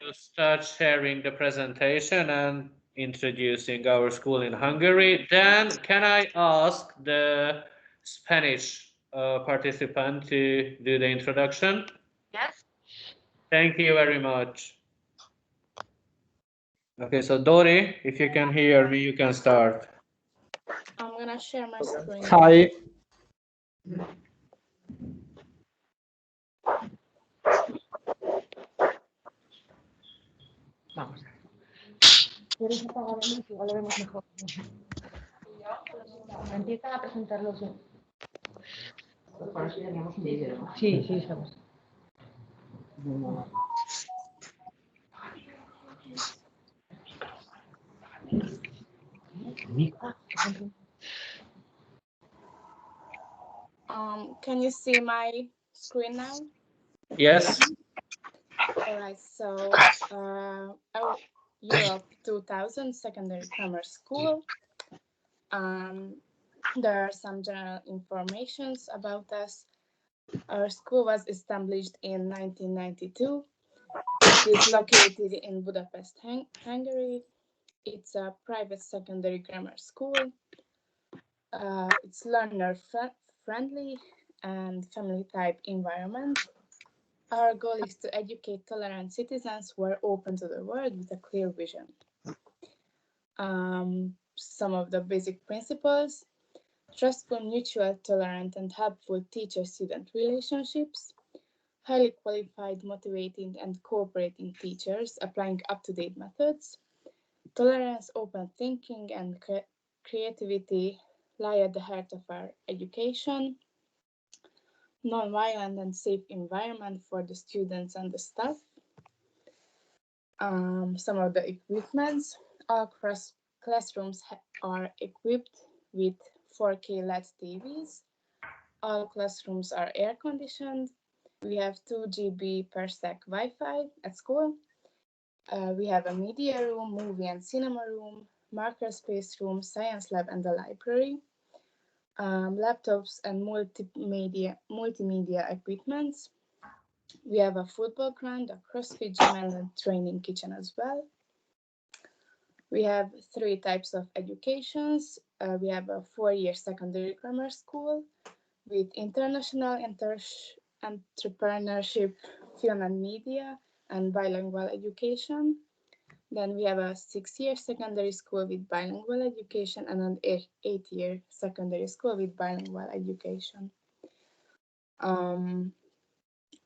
to start sharing the presentation and introducing our school in Hungary. Then can I ask the Spanish participant to do the introduction? Yes. Thank you very much. Okay, so Dori, if you can hear me, you can start. I'm gonna share my screen. Hi. Vamos. ¿Quieres apagar el luz? Igual lo vemos mejor. Empieza a presentarlo tú. Bueno, sí teníamos un vídeo, ¿no? Sí, sí, sabes. Can you see my screen now? Yes. All right, so our Europe 2000 Secondary Grammar School. There are some general informations about us. Our school was established in 1992. It is located in Budapest, Hungary. It's a private secondary grammar school. It's learner-friendly and family-type environment. Our goal is to educate tolerant citizens who are open to the world with a clear vision. Some of the basic principles: trustful, mutual, tolerant, and helpful teacher-student relationships, highly qualified, motivating, and cooperating teachers applying up-to-date methods, tolerance, open thinking, and creativity lie at the heart of our education, non-violent and safe environment for the students and the staff. Some of the equipments: all classrooms are equipped with 4K LED TVs. All classrooms are air conditioned. We have 2 GB per sec Wi-Fi at school. We have a media room, movie and cinema room, marker space room, science lab, and a library. Laptops and multimedia equipments. We have a football ground, a CrossFit gym, and a training kitchen as well. We have 3 types of educations. We have a 4-year secondary grammar school with international entrepreneurship, film and media, and bilingual education. Then we have a 6-year secondary school with bilingual education and an 8-year secondary school with bilingual education.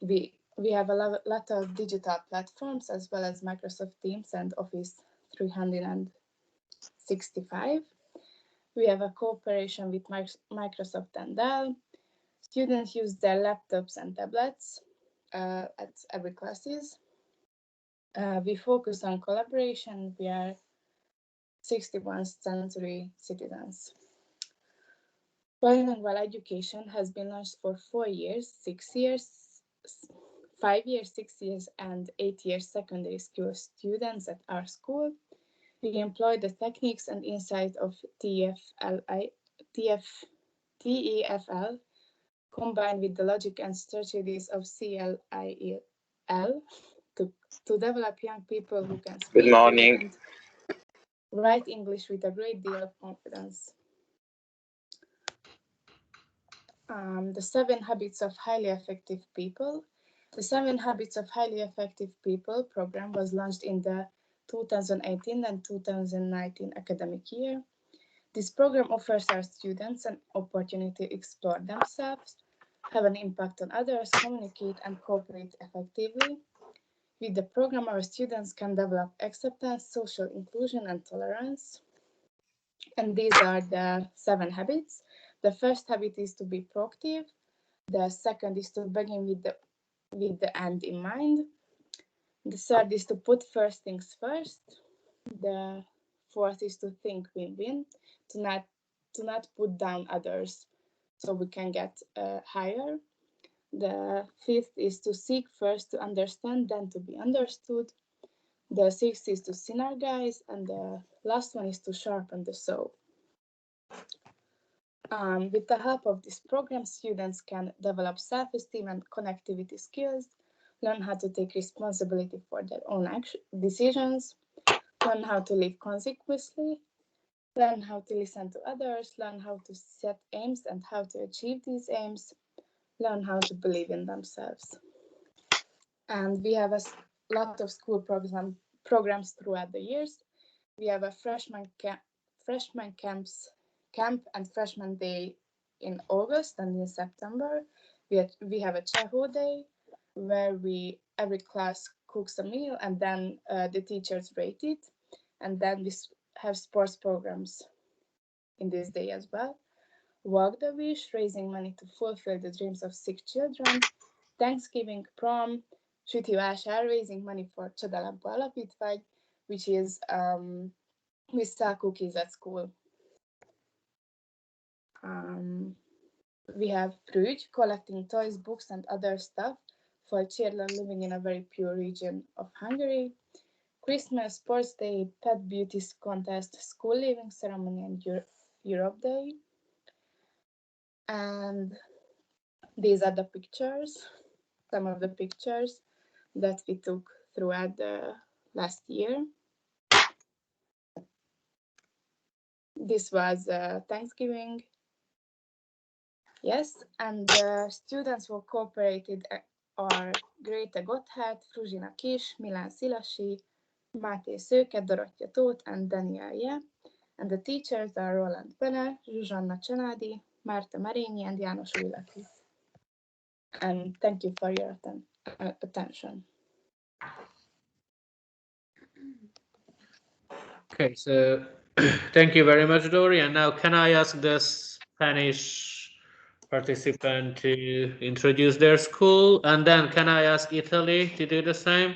We have a lot of digital platforms as well as Microsoft Teams and Office 365. We have a cooperation with Microsoft and Dell. Students use their laptops and tablets at every classes. We focus on collaboration. We are 61st century citizens. Bilingual education has been launched for 4 years, 6 years, 5 years, 6 years, and 8 years secondary school students at our school. We employ the techniques and insight of TEFL combined with the logic and strategies of CLIL to develop young people who can speak Good morning. and write English with a great deal of confidence. The 7 Habits of Highly Effective People. The 7 Habits of Highly Effective People program was launched in the 2018 and 2019 academic year. This program offers our students an opportunity to explore themselves, have an impact on others, communicate, and cooperate effectively. With the program, our students can develop acceptance, social inclusion, and tolerance. And these are the 7 habits. The first habit is to be proactive. The second is to begin with the end in mind. The third is to put first things first. The fourth is to think win-win, to not put down others so we can get higher. The fifth is to seek first to understand, then to be understood. The sixth is to synergize, and the last one is to sharpen the saw. With the help of this program, students can develop self-esteem and connectivity skills, learn how to take responsibility for their own decisions, learn how to live consequently, learn how to listen to others, learn how to set aims and how to achieve these aims, learn how to believe in themselves. And we have a lot of school programs throughout the years. We have a freshman camp and freshman day in August and in September. We have a Cheho day where every class cooks a meal and then the teachers rate it. And then we have sports programs in this day as well. Walk the Wish, raising money to fulfill the dreams of sick children. Thanksgiving, prom, Süti Vásár, raising money for Csodalabba Alapítvány, which is we sell cookies at school. We have Prügy, collecting toys, books, and other stuff for children living in a very pure region of Hungary. Christmas, Sports Day, Pet Beauty Contest, School Leaving Ceremony, and Europe Day. And these are the pictures, some of the pictures that we took throughout the last year. This was Thanksgiving. Yes, and the students who cooperated are Grete Gotthard, Fruzsina Kis, Milán Szilasi, Máté Szőke, Dorottya Tóth, and Daniel Ye. And the teachers are Roland Pene, Zsuzsanna Csanádi, Márta Marényi, and János Újlaki. And thank you for your attention. Okay, so thank you very much, Dori. And now can I ask the Spanish participant to introduce their school? And then can I ask Italy to do the same?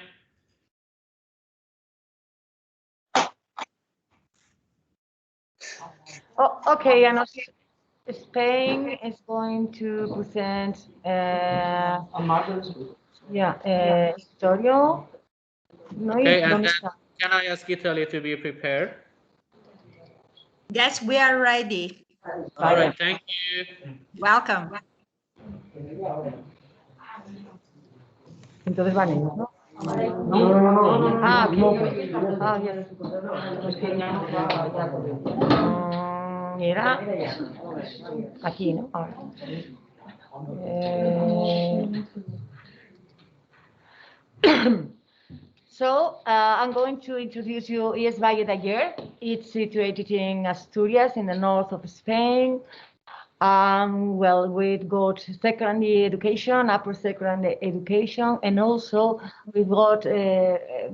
Oh, okay, and also Spain is going to present historia. No, Okay, and ¿dónde then está? can I ask Italy to be prepared? Yes, we are ready. All right, thank you. Welcome. Entonces van ellos, ¿no? Ah, ok. Ah, yes. Mira. Aquí, ¿no? Ahora. So, I'm going to introduce you Es Valle de Ayer. It's situated in Asturias, in the north of Spain. Well, we've got secondary education, upper secondary education, and also we've got a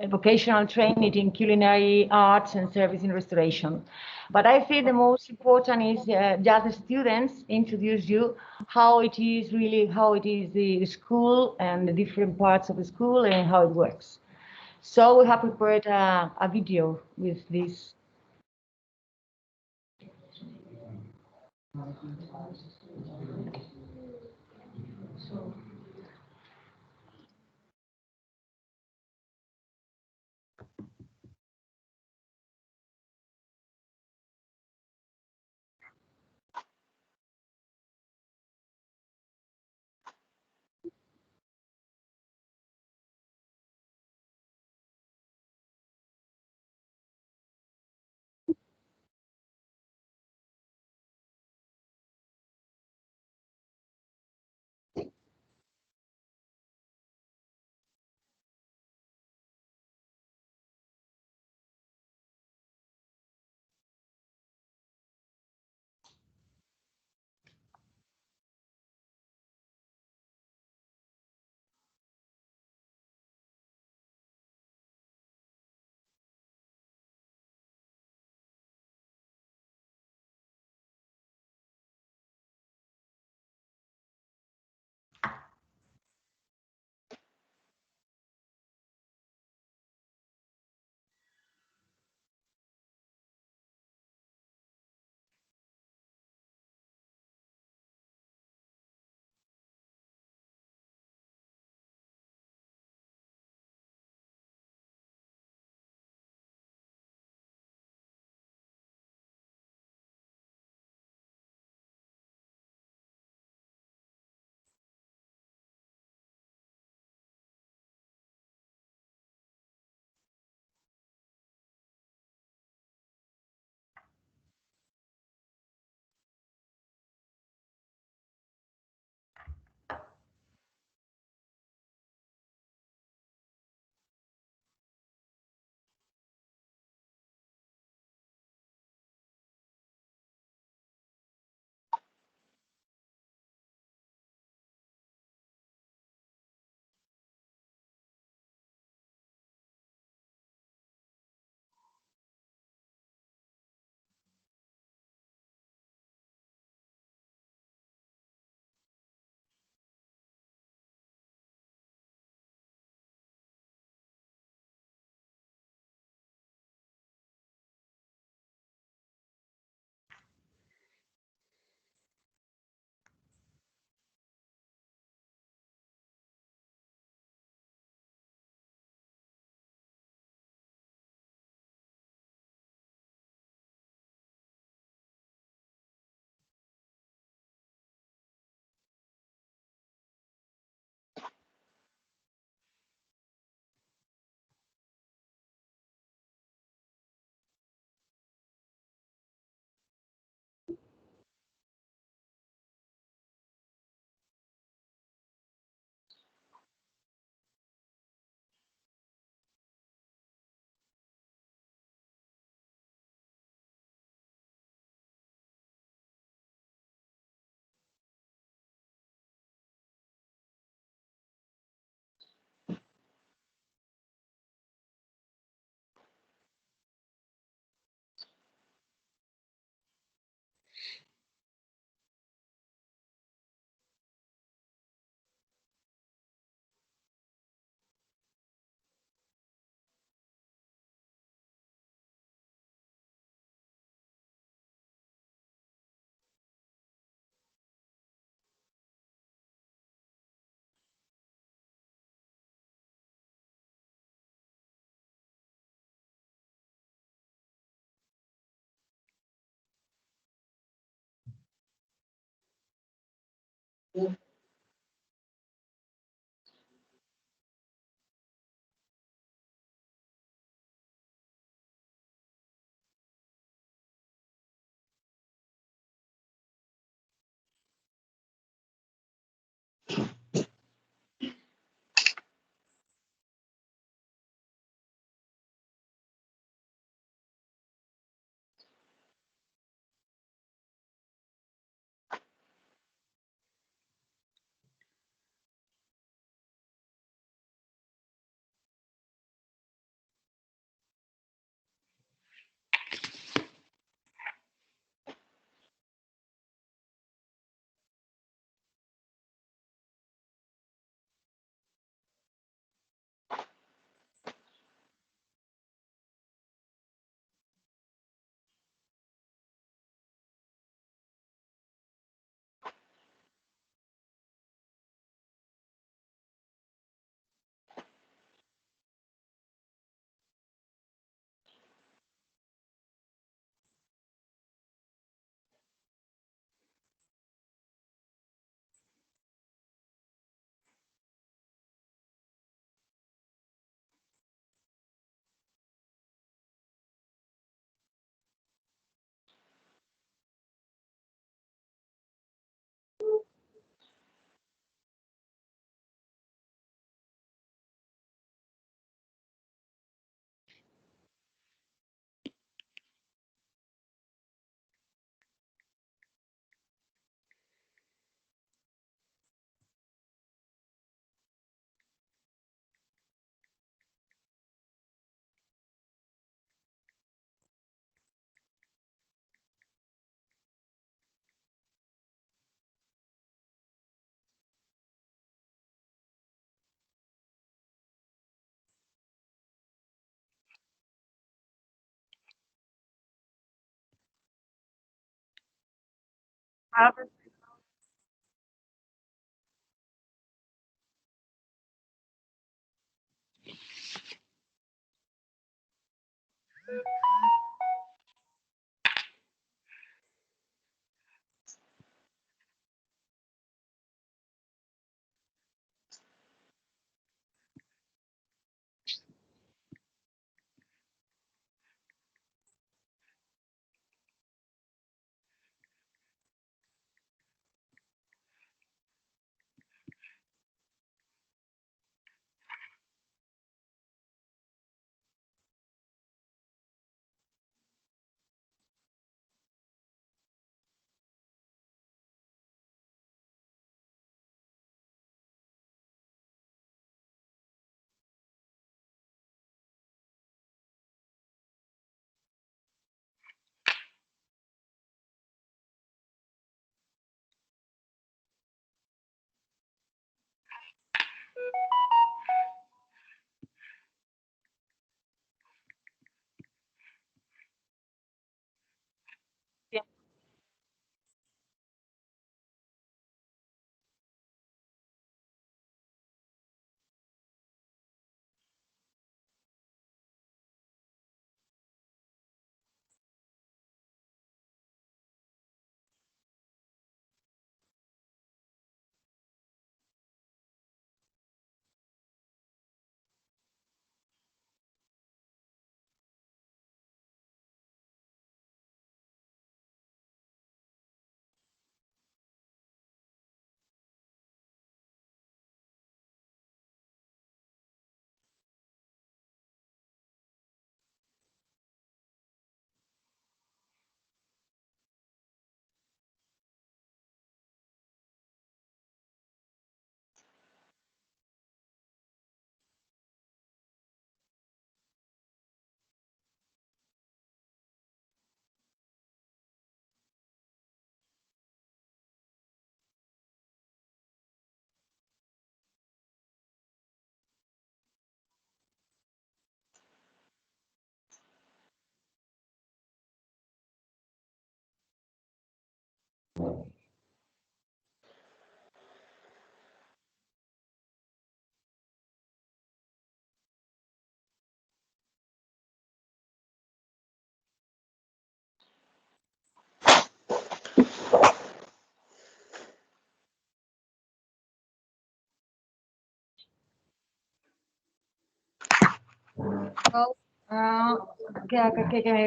vocational training in culinary arts and service in restoration. But I feel the most important is just the students introduce you how it is the school and the different parts of the school and how it works. So we have prepared a video with this.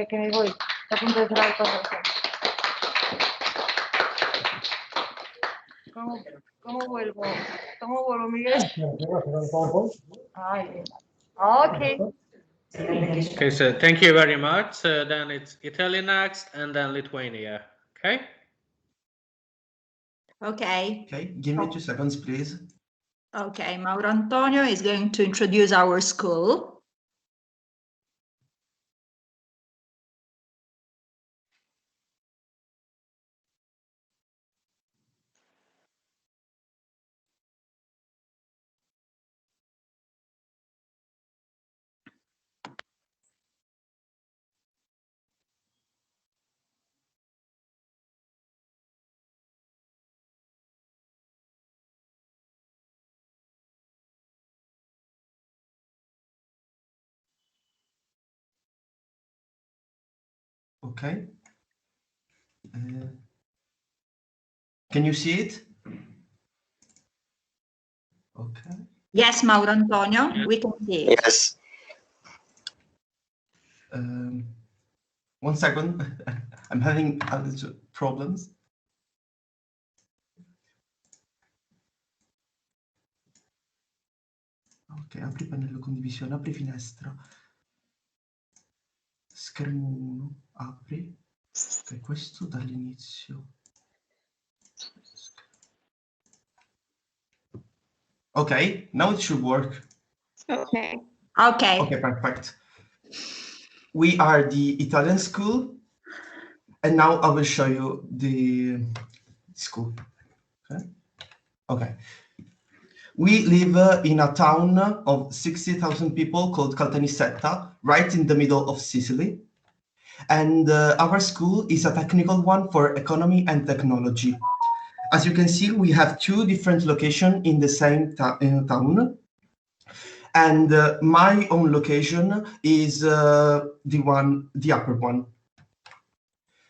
Que me voy. Está a punto de cerrar el conversación. ¿Cómo vuelvo? ¿Cómo vuelvo, Miguel? Ay, okay. Okay, so thank you very much. Then it's Italy next, and then Lithuania. Okay. Okay. Okay, give me 2 seconds, please. Okay, Mauro Antonio is going to introduce our school. Okay. Can you see it? Okay. Yes, Mauro Antonio, we can see it. Yes. 1 second. I'm having other problems. Ok, apri pannello condivisione, apri finestra. Schermo 1, apri. Ok, questo dall'inizio. Okay, now it should work. Okay. Okay, perfect. We are the Italian school, and now I will show you the school. Okay. We live in a town of 60,000 people called Caltanissetta, right in the middle of Sicily. And our school is a technical one for economy and technology. As you can see, we have two different locations in the same town. And my own location is the upper one.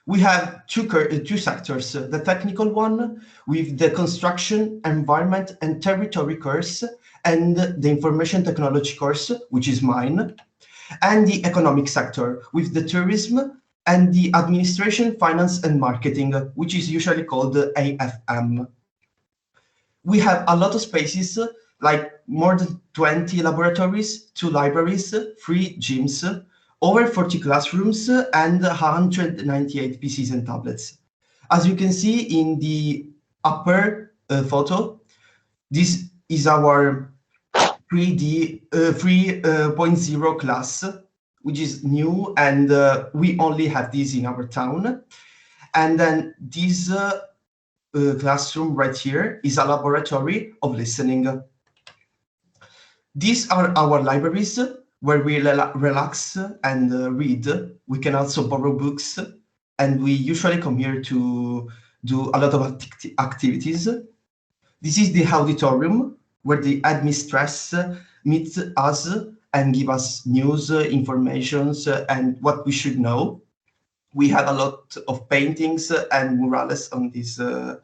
We have two sectors, the technical one with the construction, environment and territory course, and the information technology course, which is mine, and the economic sector with the tourism and the administration, finance and marketing, which is usually called AFM. We have a lot of spaces, like more than 20 laboratories, 2 libraries, 3 gyms, over 40 classrooms, and 198 PCs and tablets. As you can see in the upper photo, this is our 3.0 class, which is new, and we only have this in our town. And then this classroom right here is a laboratory of listening. These are our libraries where we relax and read. We can also borrow books, and we usually come here to do a lot of activities. This is the auditorium where the admistress meets us and give us news, informations, and what we should know. We have a lot of paintings and murales on this in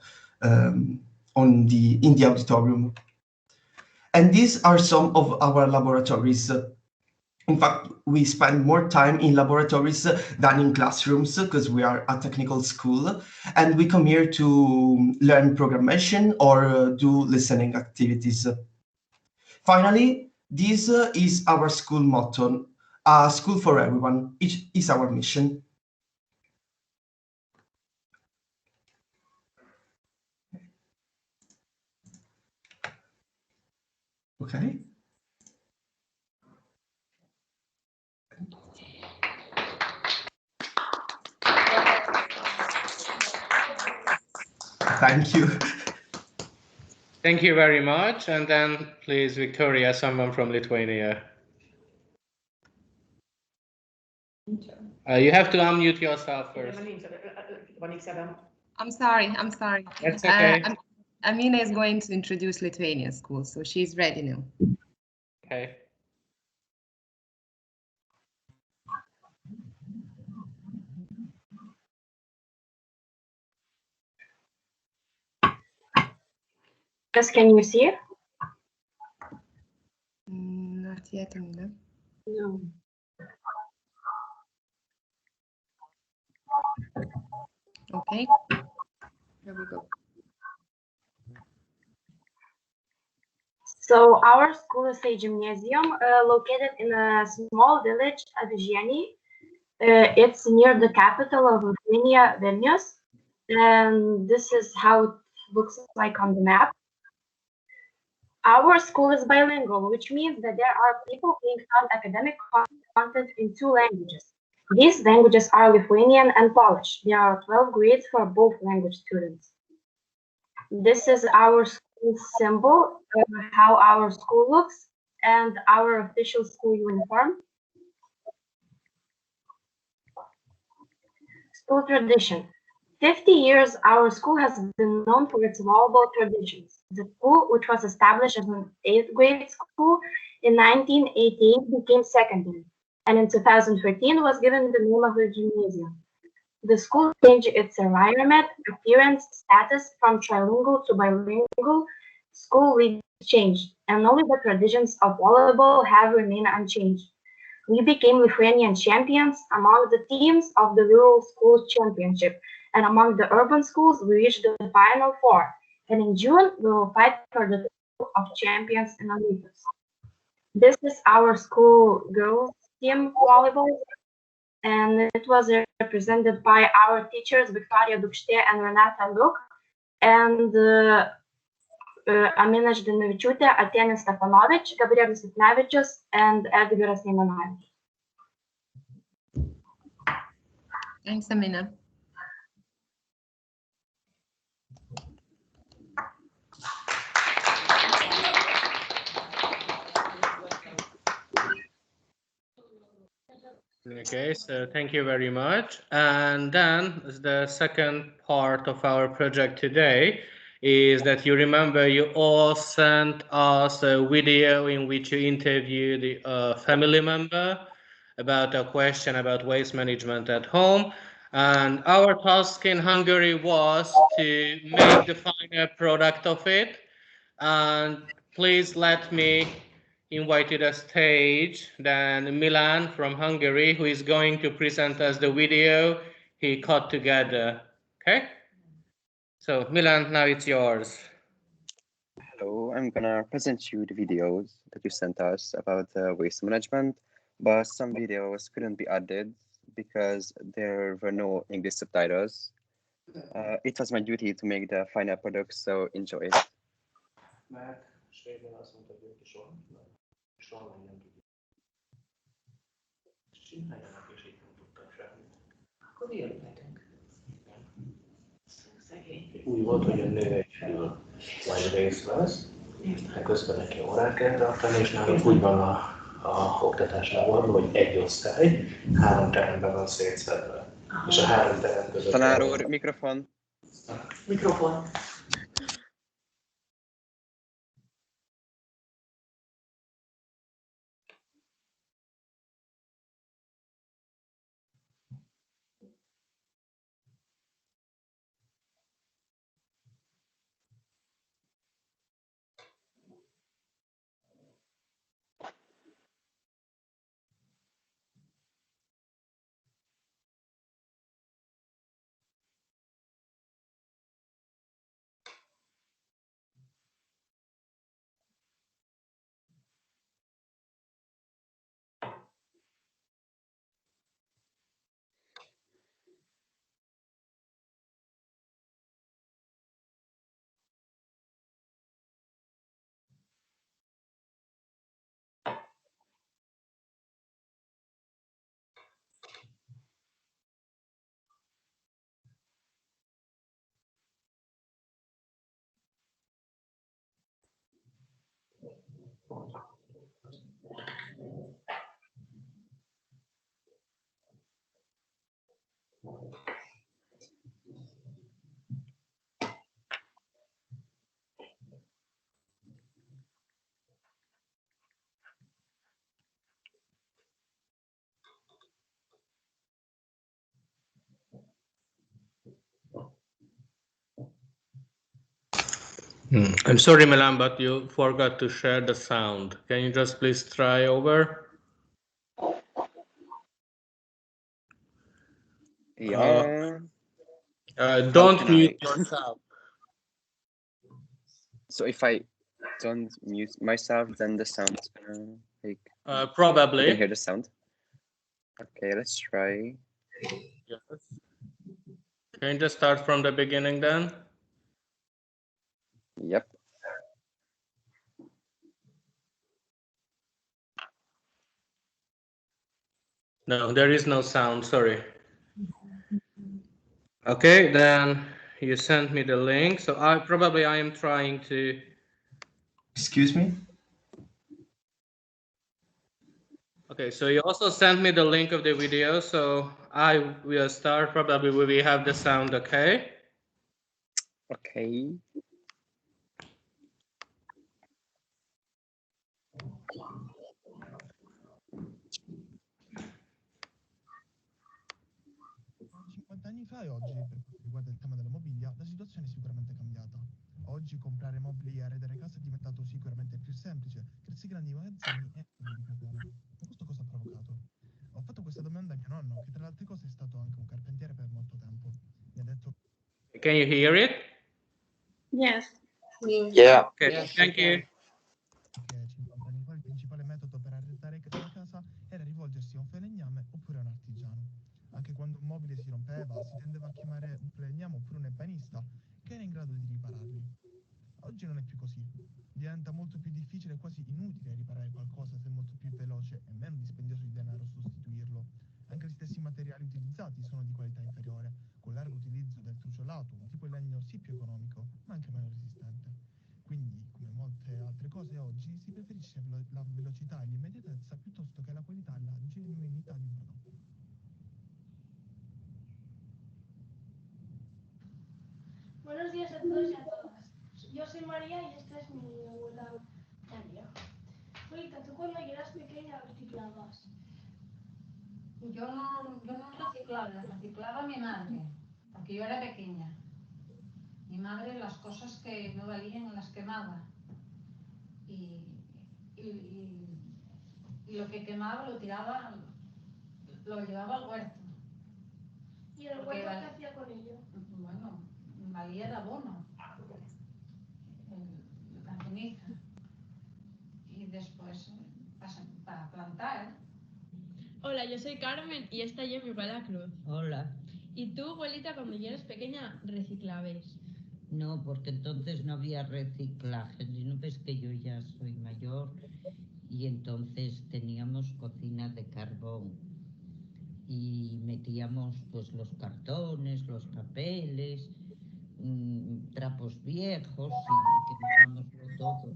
the auditorium. And these are some of our laboratories. In fact, we spend more time in laboratories than in classrooms because we are a technical school, and we come here to learn programmation or do listening activities. Finally, this is our school motto, a school for everyone. It is our mission. Okay. Thank you. Thank you very much. And then please, Victoria, someone from Lithuania. You have to unmute yourself first. I'm sorry. That's okay. Amina is going to introduce Lithuanian school, so she's ready now. Okay. Yes, can you see it? Not yet, Amina. No. Okay. Here we go. So our school is a gymnasium located in a small village, Avižieniai. It's near the capital of Lithuania, Vilnius, and this is how it looks like on the map. Our school is bilingual, which means that there are people being taught academic content in 2 languages. These languages are Lithuanian and Polish. There are 12 grades for both language students. This is our school symbol, how our school looks, and our official school uniform. School tradition. 50 years, our school has been known for its volleyball traditions. The school, which was established as an 8th grade school in 1988, became secondary, and in 2013 was given the name of a gymnasium. The school changed its environment, appearance, status from trilingual to bilingual. School leads changed, and only the traditions of volleyball have remained unchanged. We became Lithuanian champions among the teams of the Rural Schools Championship, and among the urban schools, we reached the Final 4. And in June, we will fight for the title of champions in Olympus. This is our school girls team volleyball, and it was represented by our teachers Victoria Dukšte and Renata Luk, and Amina Ždanavičiūtė, Atenis Stefanovič, Gabrielius Sitnevičius, and Edgaras Neimanavičius. Thanks, Amina. Okay, so thank you very much. And then the second part of our project today is that you remember you all sent us a video in which you interviewed a family member about a question about waste management at home. And our task in Hungary was to make the final product of it. And please let me invite to the stage then Milan from Hungary, who is going to present us the video he cut together. Okay? So Milan, now it's yours. Hello, I'm gonna present you the videos that you sent us about waste management, but some videos couldn't be added because there were no English subtitles. It was my duty to make the final product, so enjoy it. Úgy volt, hogy a nő egyfelől majd részt vesz, de közben neki órát kell tartani, és nálunk úgy van a oktatásnál, hogy egy osztály 3 teremben van szétszedve. És a 3 terem között... Tanár úr, mikrofon. Mikrofon. I'm sorry, Milan, but you forgot to share the sound. Can you just please try over? Yeah. Don't mute yourself. So if I don't mute myself, then the sound's gonna like... Probably. You can hear the sound. Okay, let's try. Yes. Can you just start from the beginning then? Yep. No, there is no sound, sorry. Okay, then you sent me the link. So I am trying to... Excuse me? Okay, so you also sent me the link of the video, so I will start. Probably we will have the sound, okay? Okay. Anni fa e oggi, per quanto riguarda il tema della mobilia, la situazione è sicuramente cambiata. Oggi comprare mobili e arredare casa è diventato sicuramente più semplice, grazie ai grandi magazzini e all'indicazione. Ma questo cosa ha provocato? Ho fatto questa domanda a mio nonno, che tra le altre cose è stato anche un carpentiere per molto tempo. Mi ha detto... Can you hear it? Yes. Yeah. Okay, Yes, thank you. Che 50 anni fa il principale metodo per arredare la casa era rivolgersi a un falegname oppure a un artigiano. Anche quando un mobile si rompeva, si tendeva a chiamare un falegname oppure un ebanista che era in grado di ripararli. Oggi non è più così. Diventa molto più difficile e quasi inutile riparare qualcosa se è molto più veloce e meno dispendioso di denaro sostituirlo. Anche gli stessi materiali utilizzati sono di qualità inferiore, con largo utilizzo del truciolato, un tipo di legno sì più economico, ma anche meno resistente. Quindi, come molte altre cose oggi, si preferisce la velocità e l'immediatezza piuttosto che la qualità e la genuinità di un prodotto. Buenos días a todos y a todas. Yo soy María y esta es mi abuela María. Abuelita, ¿tú cuando eras pequeña reciclabas? Yo no reciclaba mi madre, porque yo era pequeña. Mi madre las cosas que no valían las quemaba. Y lo que quemaba lo tiraba, lo llevaba al huerto. ¿Y el huerto qué hacía con ello? Bueno, valía de abono, la ceniza. Y después para plantar. Hola, yo soy Carmen y esta es mi abuela Cruz. Hola. ¿Y tú, abuelita, cuando ya eras pequeña, reciclabas? No, porque entonces no había reciclaje. No ves que yo ya soy mayor y entonces teníamos cocina de carbón y metíamos pues los cartones, los papeles, trapos viejos y quemábamos todo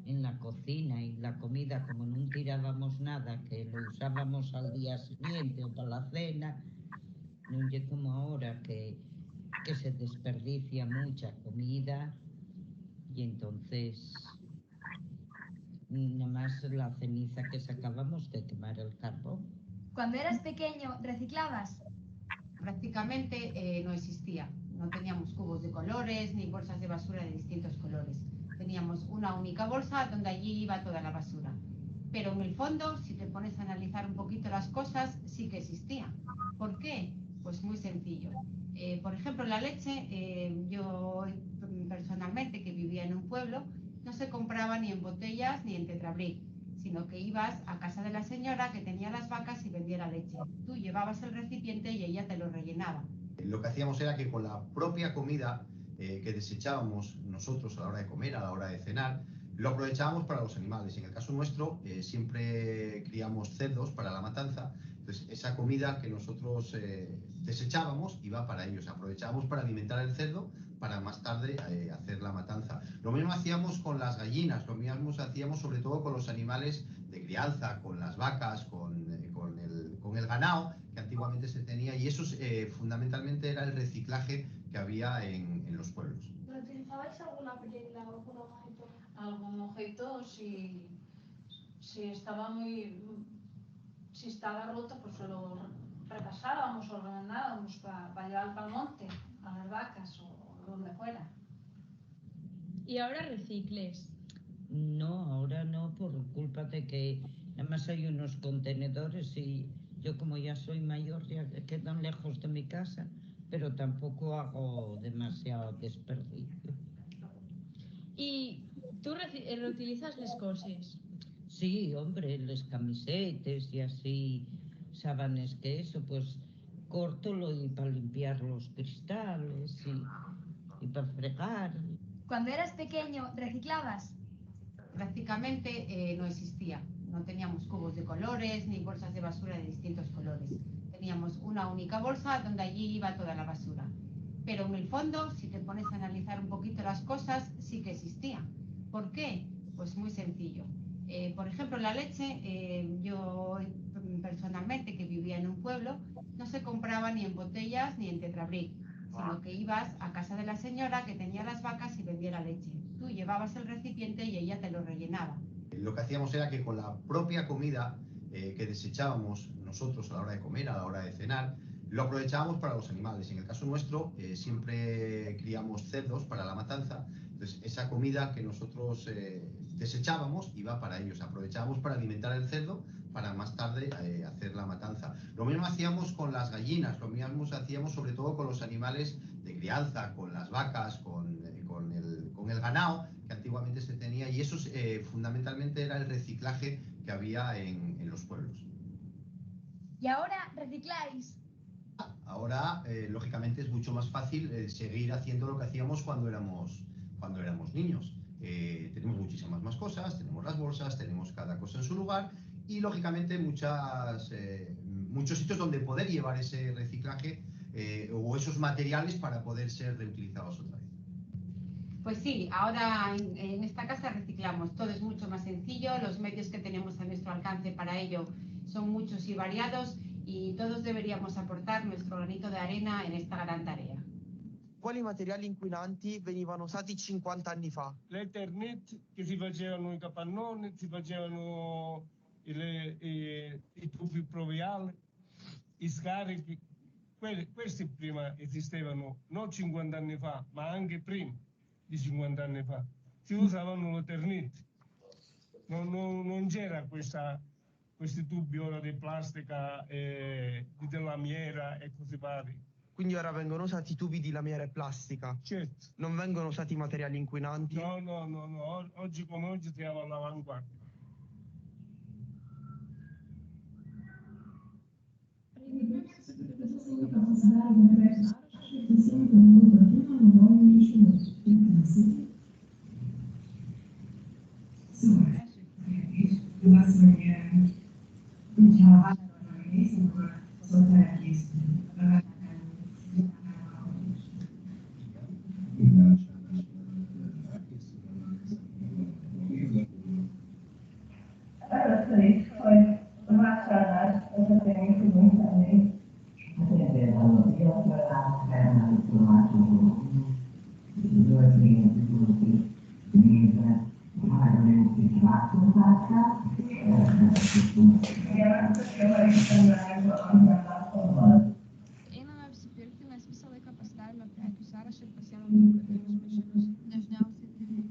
en la cocina, y la comida, como no tirábamos nada, que lo usábamos al día siguiente o para la cena, no es como ahora que se desperdicia mucha comida y entonces nada más la ceniza que sacábamos de quemar el carbón. Cuando eras pequeño, ¿reciclabas? Prácticamente no existía. No teníamos cubos de colores ni bolsas de basura de distintos colores. Teníamos una única bolsa donde allí iba toda la basura. Pero en el fondo, si te pones a analizar un poquito las cosas, sí que existía. ¿Por qué? Pues muy sencillo. Por ejemplo, la leche, yo personalmente, que vivía en un pueblo, no se compraba ni en botellas ni en tetrabric, sino que ibas a casa de la señora que tenía las vacas y vendía la leche. Tú llevabas el recipiente y ella te lo rellenaba. Lo que hacíamos era que con la propia comida que desechábamos nosotros a la hora de comer, a la hora de cenar, lo aprovechábamos para los animales. En el caso nuestro, siempre criamos cerdos para la matanza. Entonces, esa comida que nosotros desechábamos iba para ellos. Aprovechábamos para alimentar el cerdo para más tarde hacer la matanza. Lo mismo hacíamos con las gallinas, lo mismo hacíamos sobre todo con los animales de crianza, con las vacas, con el ganado que antiguamente se tenía, y eso fundamentalmente era el reciclaje que había en los pueblos. ¿Utilizabais alguna prenda o algún objeto? Algún objeto, si estaba roto, pues lo repasábamos o lo remendábamos para llevar para el monte, a las vacas o donde fuera. ¿Y ahora recicles? No, ahora no, por culpa de que nada más hay unos contenedores y yo, como ya soy mayor, ya quedan lejos de mi casa, pero tampoco hago demasiado desperdicio. ¿Y tú reutilizas las cosas? Sí, hombre, las camisetas y así, sábanas que eso, pues córtolo y para limpiar los cristales y para fregar. Cuando eras pequeño, ¿reciclabas? Prácticamente no existía. No teníamos cubos de colores ni bolsas de basura de distintos colores. Teníamos una única bolsa donde allí iba toda la basura. Pero en el fondo, si te pones a analizar un poquito las cosas, sí que existía. ¿Por qué? Pues muy sencillo. Por ejemplo, la leche, yo personalmente, que vivía en un pueblo, no se compraba ni en botellas ni en tetrabric, sino que ibas a casa de la señora que tenía las vacas y vendía la leche. Tú llevabas el recipiente y ella te lo rellenaba. Lo que hacíamos era que con la propia comida que desechábamos nosotros a la hora de comer, a la hora de cenar, lo aprovechábamos para los animales. En el caso nuestro, siempre criamos cerdos para la matanza. Entonces, esa comida que nosotros desechábamos iba para ellos. Aprovechábamos para alimentar el cerdo para más tarde hacer la matanza. Lo mismo hacíamos con las gallinas, lo mismo hacíamos sobre todo con los animales de crianza, con las vacas, con el ganado que antiguamente se tenía, y eso fundamentalmente era el reciclaje que había en los pueblos. ¿Y ahora recicláis? Ahora, lógicamente, es mucho más fácil seguir haciendo lo que hacíamos cuando éramos niños. Tenemos muchísimas más cosas, tenemos las bolsas, tenemos cada cosa en su lugar y, lógicamente, muchos sitios donde poder llevar ese reciclaje o esos materiales para poder ser reutilizados otra vez. Pues sí, ahora en esta casa reciclamos. Todo es mucho más sencillo, los medios que tenemos a nuestro alcance para ello son muchos y variados, y todos deberíamos aportar nuestro granito de arena en esta gran tarea. quali materiali inquinanti venivano usati 50 anni fa? Le Eternit, che si facevano i capannoni, si facevano i tubi pluviali, i scarichi. Questi prima esistevano non 50 anni fa, ma anche prima di 50 anni fa. Si usavano l'Eternit. Non c'era questi tubi ora di plastica, di lamiera e così vari. Quindi ora vengono usati tubi di lamiera e plastica? Certo. Non vengono usati materiali inquinanti? No. Oggi come oggi siamo all'avanguardia. Einame apsipirkti, mes visą laiką pasidarome prekių sąrašą ir pasiemame vienkartinius maišelius. Dažniausiai tai.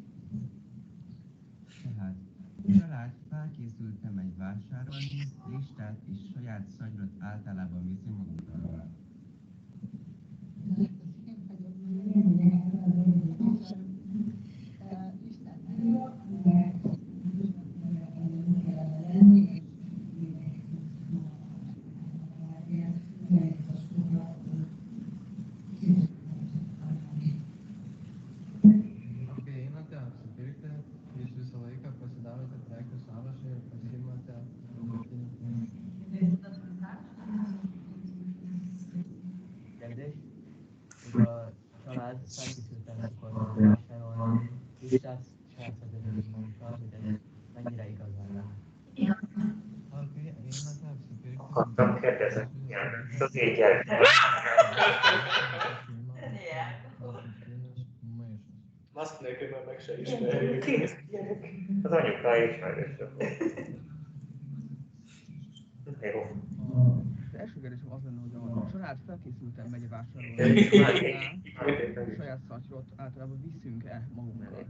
Tehát a család felkészültem egy vásárolni, listát és saját szagyrot általában viszi magukkal. A család felkészültem akkor vásárolni, listát saját szagyatot magunkkal, hogy ez mennyire igaz lenne. Akartam kérdezni, ilyen sötétjel. Azt nélkül meg se ismerjük. Az anyuka ismerősök. Jó. Az első kérdésem az lenne, hogy a család felkészülten megy vásárolni, saját szatyrot általában viszünk-e magunkkal?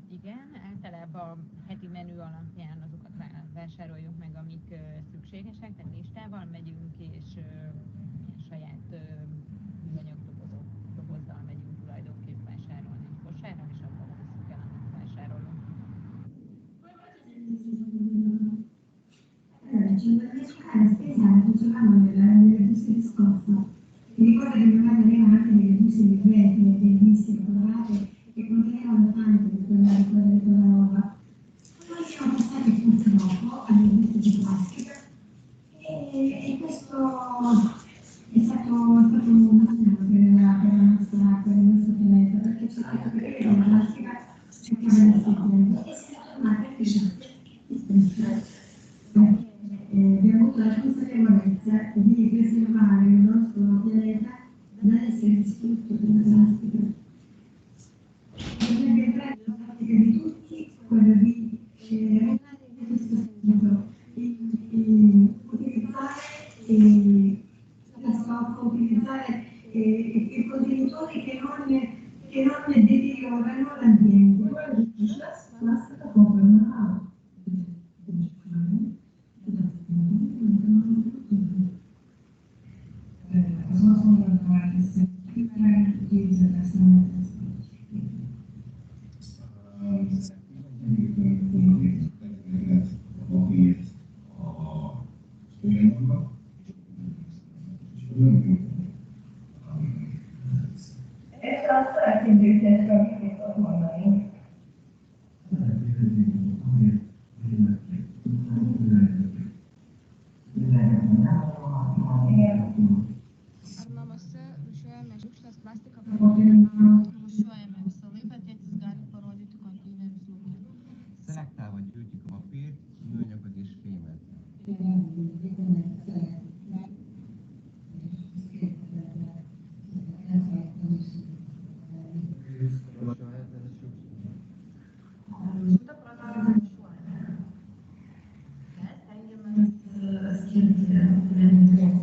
Igen, általában heti menü alapján azokat vásároljuk meg, amik szükségesek, tehát listával megyünk, és saját műanyag dobozzal megyünk tulajdonképpen vásárolni egy kosárra, és abban visszük el, amit vásárolunk. Mi ricordo che mia madre aveva anche delle buste di vetro bellissime, colorate, che contenevano tanto di quella roba. Poi siamo passati purtroppo alle buste di plastica e questo è stato un danno per il nostro pianeta, perché c'è stato che la plastica cercava di stare e si è tornata efficiente. Abbiamo avuto la consapevolezza di preservare il nostro pianeta dall'essere distrutto dalla plastica. Dovrebbe entrare nella pratica di tutti quello di rendere questo punto, utilizzare contenitori che non deteriorano l'ambiente. Plastica come una Ar namuose rūšiuojame šiukšles plastiką, rūšiuojame visą laiką, tėtis gali parodyti konteinerius lauke. Szelektálva gyűjtjük a papírt, műanyagot és fémet.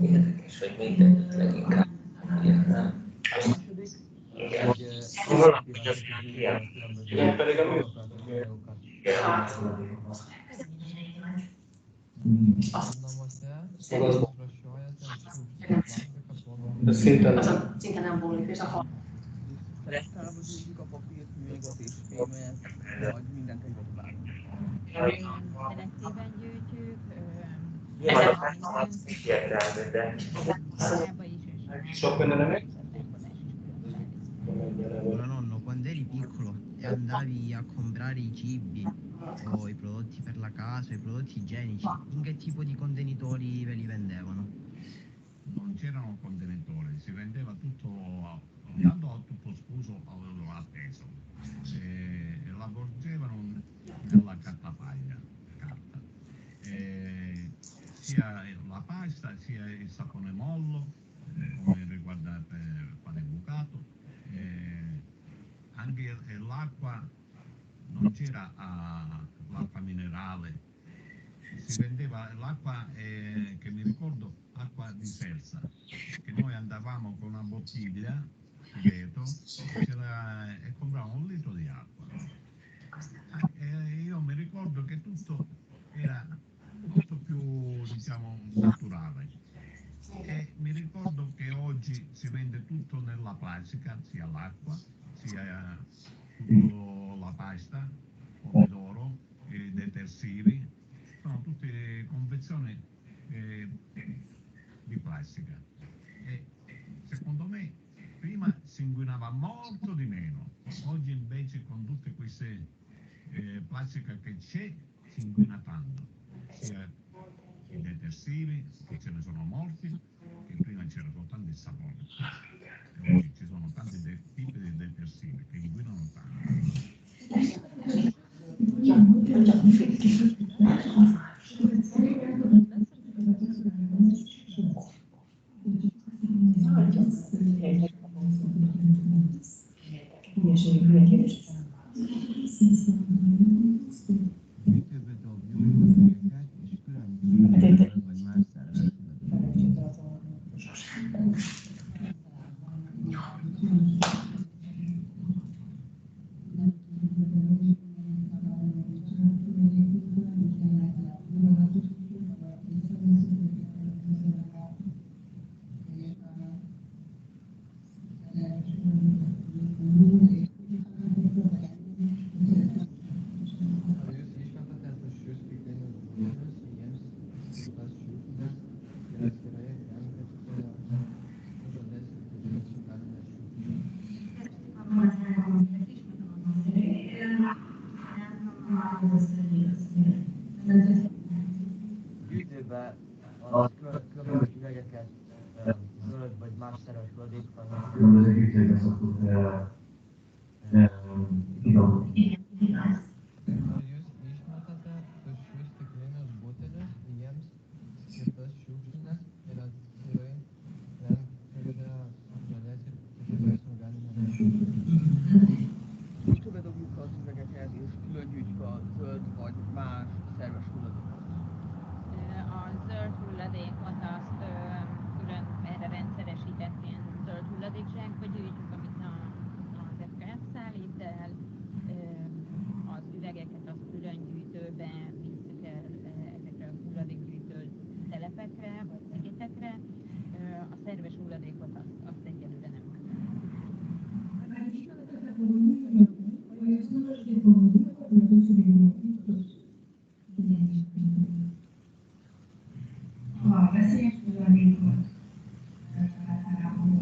Érdekes, hogy még tett leginkább. Igen. Igen, pedig a Szinte nem volt, és a Felbozítjuk a papírt, műanyagot és fémet, vagy mindent egybe találunk. Szelektívben gyűjtjük, sok benne nem Nonno, quando eri piccolo e andavi a comprare i cibi o i prodotti per la casa, i prodotti igienici, in che tipo di contenitori ve li vendevano? Non c'erano contenitori, si vendeva tutto, andando tutto scuso atteso, e la volgevano nella cartapaglia, carta. Sia la pasta sia il sapone mollo, come riguarda il pane bucato, anche l'acqua, non c'era l'acqua minerale, si vendeva l'acqua che mi ricordo, acqua di Selsa, che noi andavamo con una bottiglia di vetro e compravamo 1 litro di acqua. Io mi ricordo che tutto era molto più, diciamo, naturale. E mi ricordo che oggi si vende tutto nella plastica, sia l'acqua, sia tutto la pasta, pomodoro, i detersivi, sono tutte confezioni di plastica. E secondo me prima si inquinava molto di meno, oggi invece con tutte queste plastica che c'è si inquina tanto, sia i detersivi, che ce ne sono molti, che prima c'era soltanto il sapone, e oggi ci sono tanti tipi di detersivi che inquinano tanto. Időben a különböző üvegeket zöld vagy más szeres hulladékkal különböző gyűjtőkbe szoktuk kidolgozni. Mikor bedobjuk az üvegeket és külön gyűjtjük a zöld vagy más szerves hulladékot? A zöld hulladékot azt külön erre rendszeresített ilyen zöld hulladékzsákba gyűjtjük, amit az FKF szállít el. Az üvegeket azt külön gyűjtőbe visszük el ezekre a hulladékgyűjtő telepekre vagy szigetekre. A szerves hulladékot azt egyelőre nem. A veszélyes hulladékot általában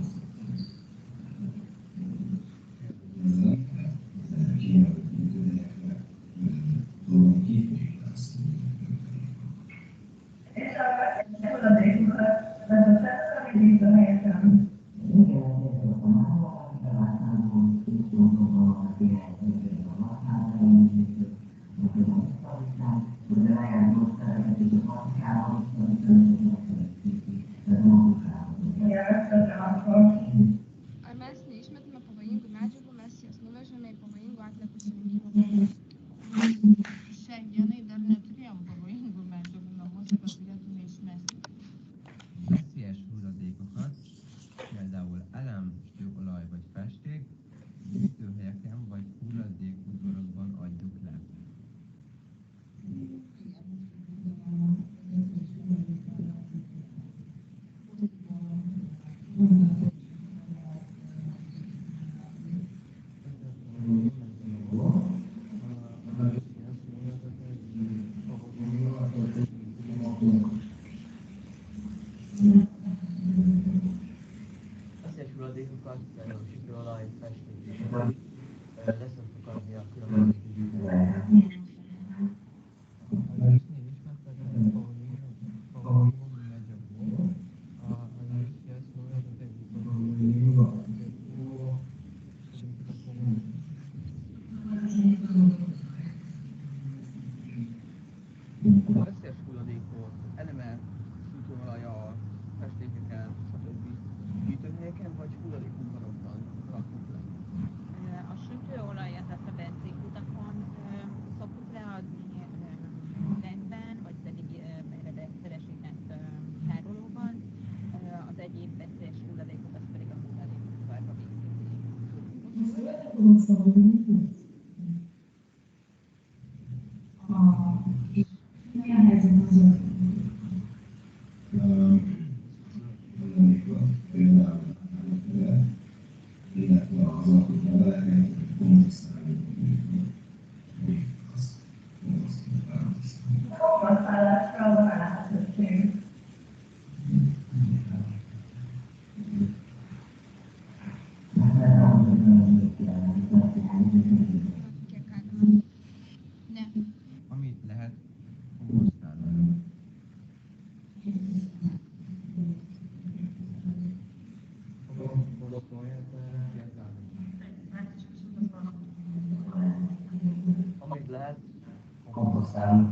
Ar mes neišmetame pavojingų medžiagų, mes jas nuvežame į pavojingų atliekų surinkimo. Šiai dienai dar neturėjom pavojingų medžiagų namuose, kad turėtume išmesti. Amit lehet komposztálni. Amit lehet komposztálni.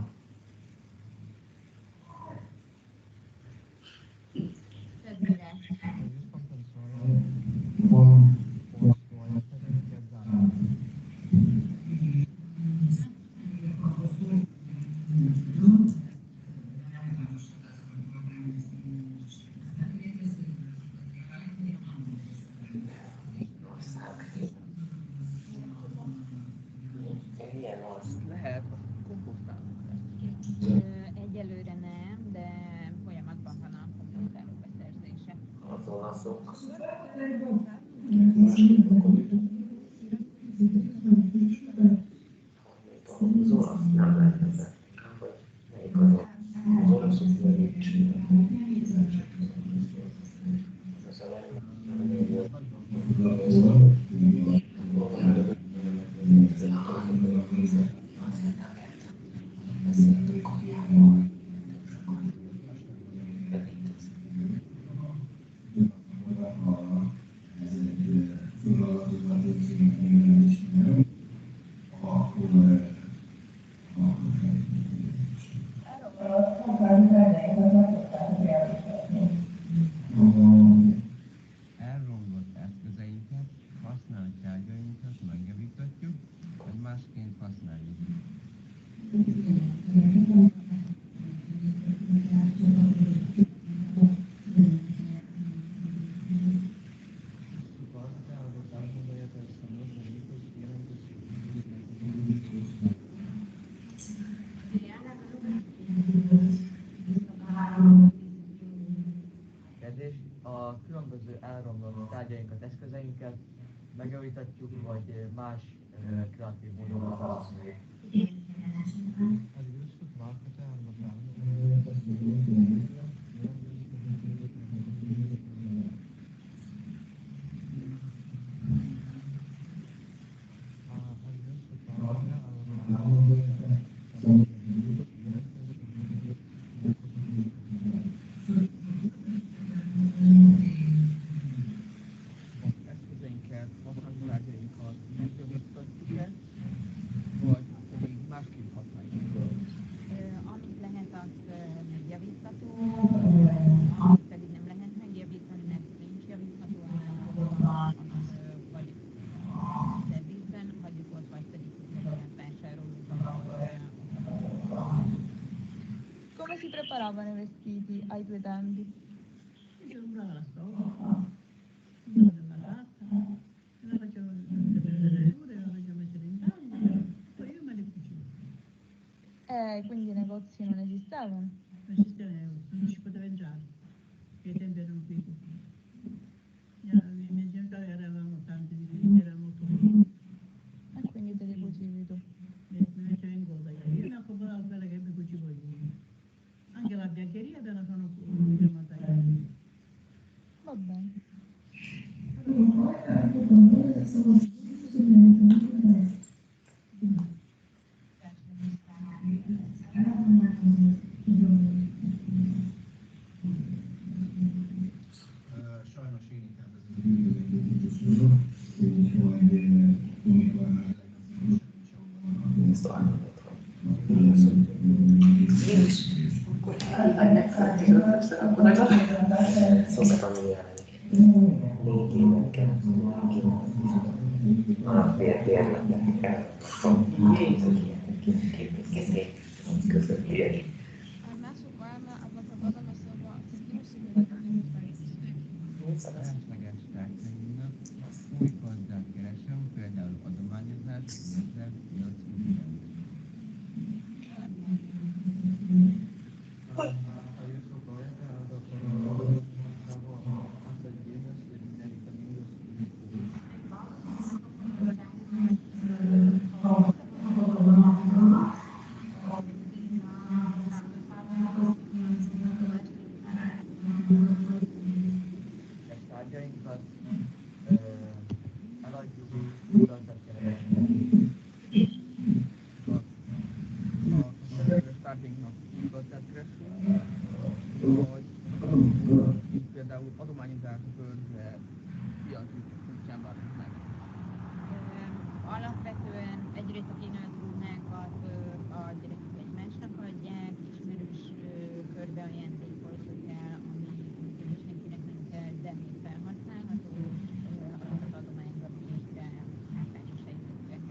Lehet komposztálni. Egyelőre nem, de folyamatban van a komposztáló beszerzése. Az olasz nem lehetett, vagy melyik az olaszok nincs. Ez a legnagyobb. Elromlott eszközeinket, használt tárgyainkat megjavíthatjuk, vagy másként használjuk. Kérdés, a különböző elromlott tárgyainkat, eszközeinket megjavítatjuk, vagy más kreatív módon használjuk. Eszközeinket, használt tárgyainkat megjavítatjuk-e, vagy pedig másképp használjuk? Amit lehet, az megjavítható, amit pedig nem lehet megjavítani, mert nincs javítható állapotban, vagy szervizben hagyjuk ott, vagy pedig vásárolunk. Come si preparavano i vestiti ai tuoi tempi? Io compravo la stoffa, nella latta, la facevo mettere la facevo mettere in tavola, poi io me le cucivo. Quindi i negozi non esistevano? Non esisteva negozi, non ci poteva entrare, che i tempi erano piccoli. I miei genitori eravamo tanti di figli, erano molto piccoli. E quindi te li cucivi tu? Mi mettevo in coda io mi accomodavo quella che mi cucivo io. Anche la biancheria me la sono chiamata io. Va bene. Sajnos én inkább Szoktam jelenni. 4 éven keresztül a bérletnek közöttiek. Felesleges tárgyaimnak új gazdát keresem, például Így például adományozás körze piaci útján változik meg. Alapvetően egyrészt a kínált ruhákat a gyerekek egymásnak adják, ismerős körbe ajándékozzuk el, ami senkinek nem kell, de még felhasználható, az adományzat végre hátrányos helyzetűek.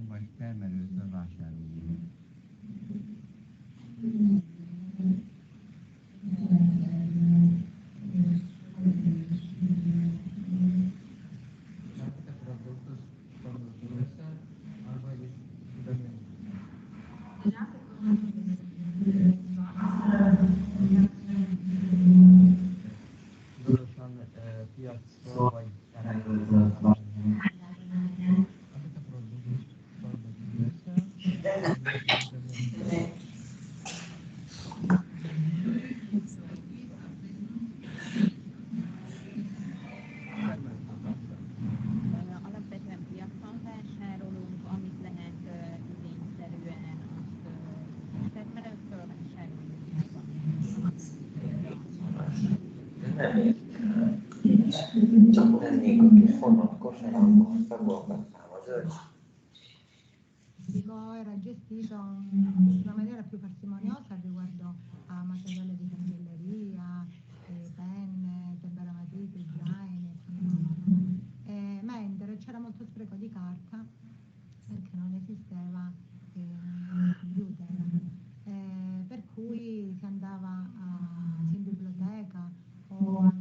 Vagy termelőtől vásárolni. Piacról vagy termelőtől vásárolni. Alapvetően piacon vásárolunk, amit lehet igényszerűen, azt termelőktől vásárolunk. Csak tennék a kis format kosaramba, szagolgatnám a zöld. Era gestito in una maniera più parsimoniosa riguardo a materiale di cancelleria, penne, temperamatite, zaini, mentre c'era molto spreco di carta perché non esisteva computer, per cui si andava in biblioteca o a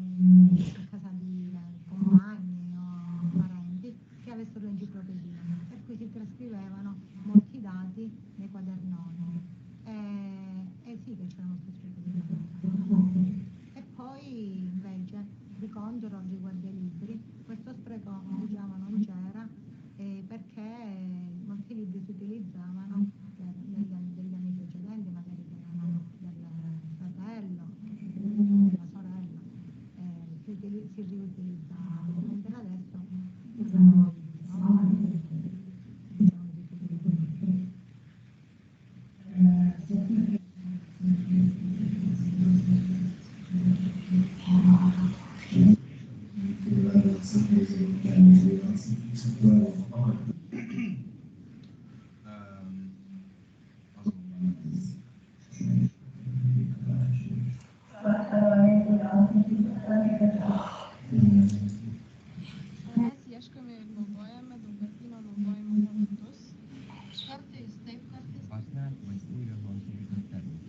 casa di compagni o parenti che avessero l'enciclopedia, per cui si trascrivevano molti dati nei quadernoni e sì che c'era molto spreco di carta. E poi invece di contro riguardo ai libri questo spreco diciamo non c'era perché molti libri si utilizzavano degli anni precedenti, magari che erano del fratello, della sorella, si riutilizzavano, mentre adesso usiamo Mes ieškome ir naudojame daugkartinio naudojimo produktus. Kartais taip, kartais. Használt vagy újra hasznosított termék.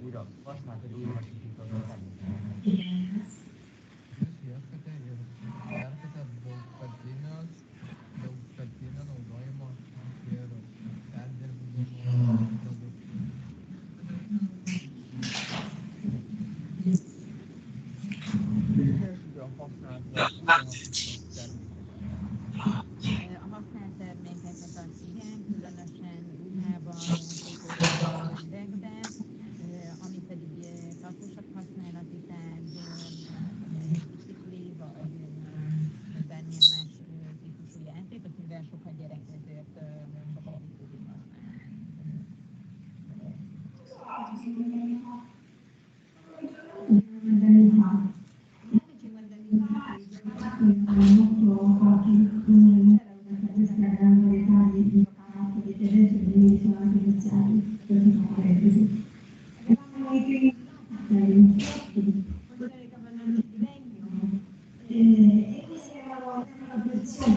Újra használt vagy újra hasznosított termék. Daugkartinio naudojimo ir perdirbimo produktų. A használt A használt termékeket az igen, különösen ruhában, kötőben, üvegben, ami pedig tartósabb használati tárgy, bicikli vagy bármilyen más típusú játék, az mivel sok a gyerek, ezért sokat tudjuk használni.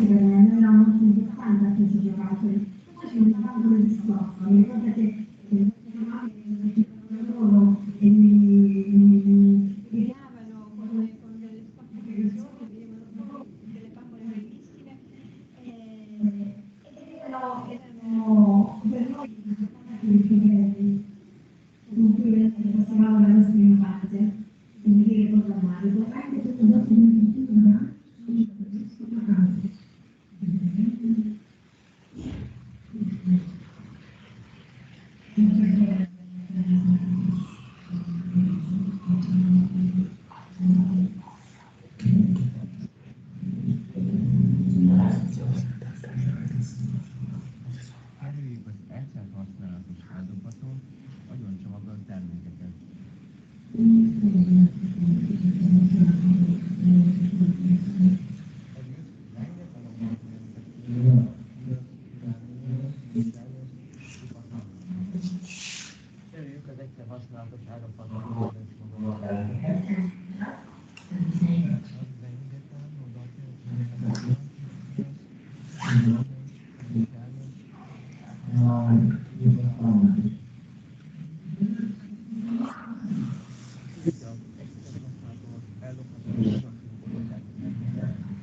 per noi era molto importante a questi giocatori. Poi ci mandavamo le risposte, mi ricordo che loro e mi guidavano con delle risposte preziose, vedevano delle papole bellissime ed erano per noi i più belli con cui passavamo la nostra infanzia, quindi dire programmare, anche tutto dopo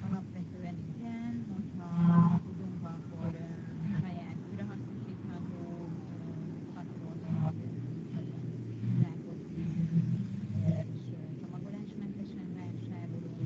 Alapvetően igen, hogyha tudunk, akkor saját újrahasznosítható patront és csomagolásmentesen vásárolunk.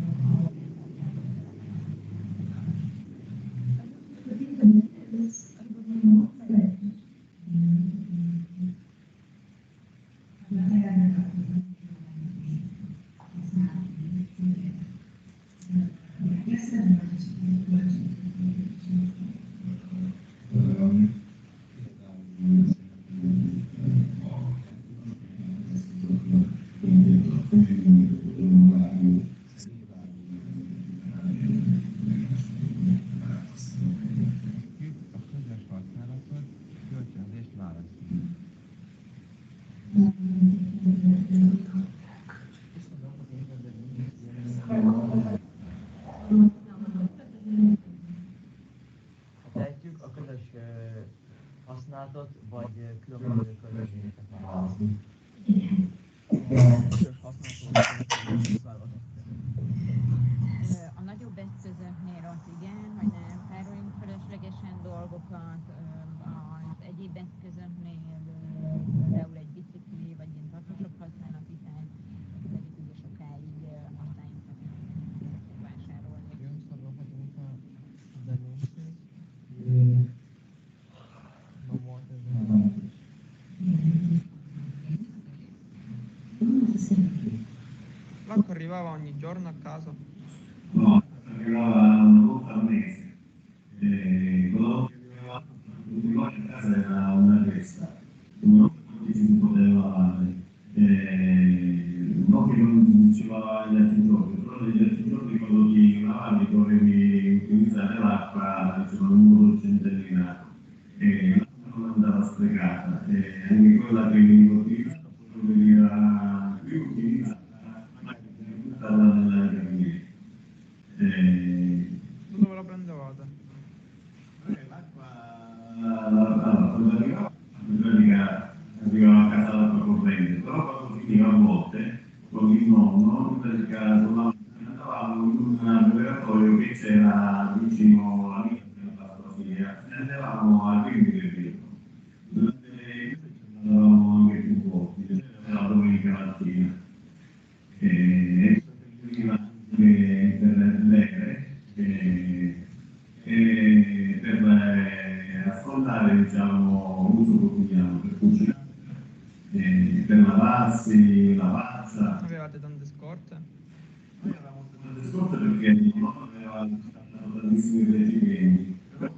Tehetjük a közös használatot, vagy különböző költségeket választani. A nagyobb eszközöknél ott igen, hogy ne tároljunk fölöslegesen dolgokat, az egyéb eszközöknél, például egy bicikli, vagy ilyen tartósabb használatitán, pedig ugye sokáig használjunk, meg vásárolni. L'acqua arrivava ogni giorno a casa? No, arrivava una volta al mese. Quello che arrivava tutti quanti a casa era una festa. Non si poteva lavare. Non che non si lavava gli altri giorni, però negli altri giorni quando ti lavavi dovevi utilizzare l'acqua, insomma, in modo centellinato. L'acqua non andava sprecata. Anche quella che veniva utilizzata poi veniva più utilizzata. Dove la prendevate? L'acqua quando arrivava a casa l'acqua corrente, però quando finiva a volte con il nonno, perché andavamo in un bevatoio che c'era vicino a mia pastiglia, e andavamo a prendere il vino. Andavamo anche più volte, la domenica mattina. E per bere e per affrontare, diciamo, l'uso quotidiano per cucinare, per lavarsi la pazza. Avevate tante scorte? Noi avevamo tante scorte perché il nonno aveva tantissimi recipienti, però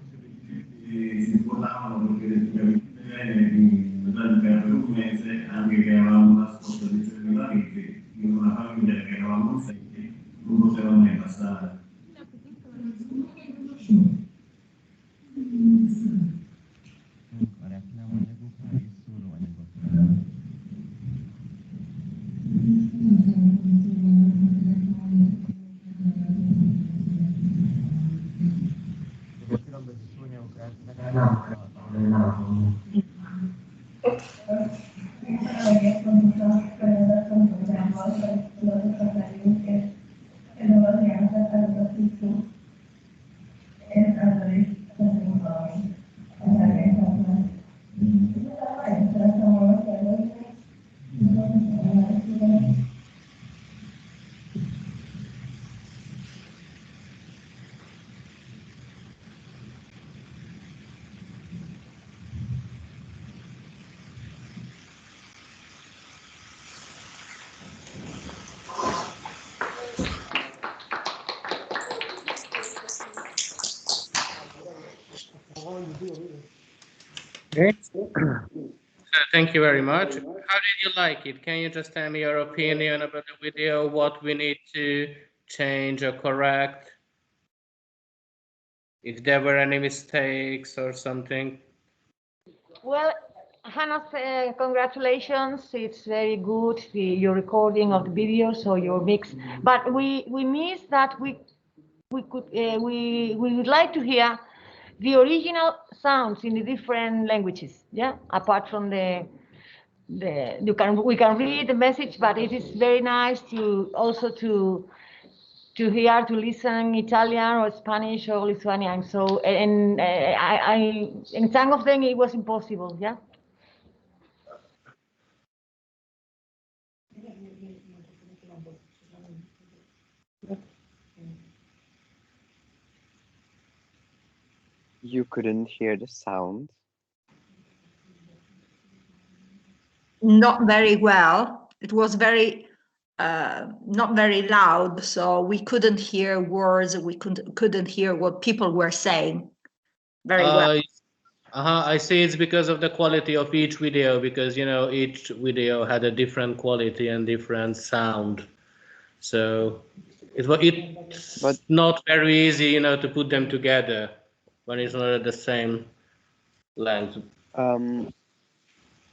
si svuotavano perché in pratica per un mese, anche che avevamo una scorta di cellulari che in una famiglia che eravamo in 6 non poteva mai passare. Okay. Thank you very much. How did you like it? Can you just tell me your opinion about the video, what we need to change or correct? If there were any mistakes or something? Well, Hannah, congratulations. It's very good, your recording of the videos or your mix. But we missed that we would like to hear the original sounds in the different languages. Yeah, apart from we can read the message, but it is very nice to also to hear, to listen Italian or Spanish or Lithuanian. So and in some of them it was impossible. Yeah. You couldn't hear the sound? Not very well. It was very not very loud, so we couldn't hear words. We couldn't hear what people were saying very well. I see it's because of the quality of each video, because each video had a different quality and different sound. So it's not very easy, to put them together when it's not at the same length.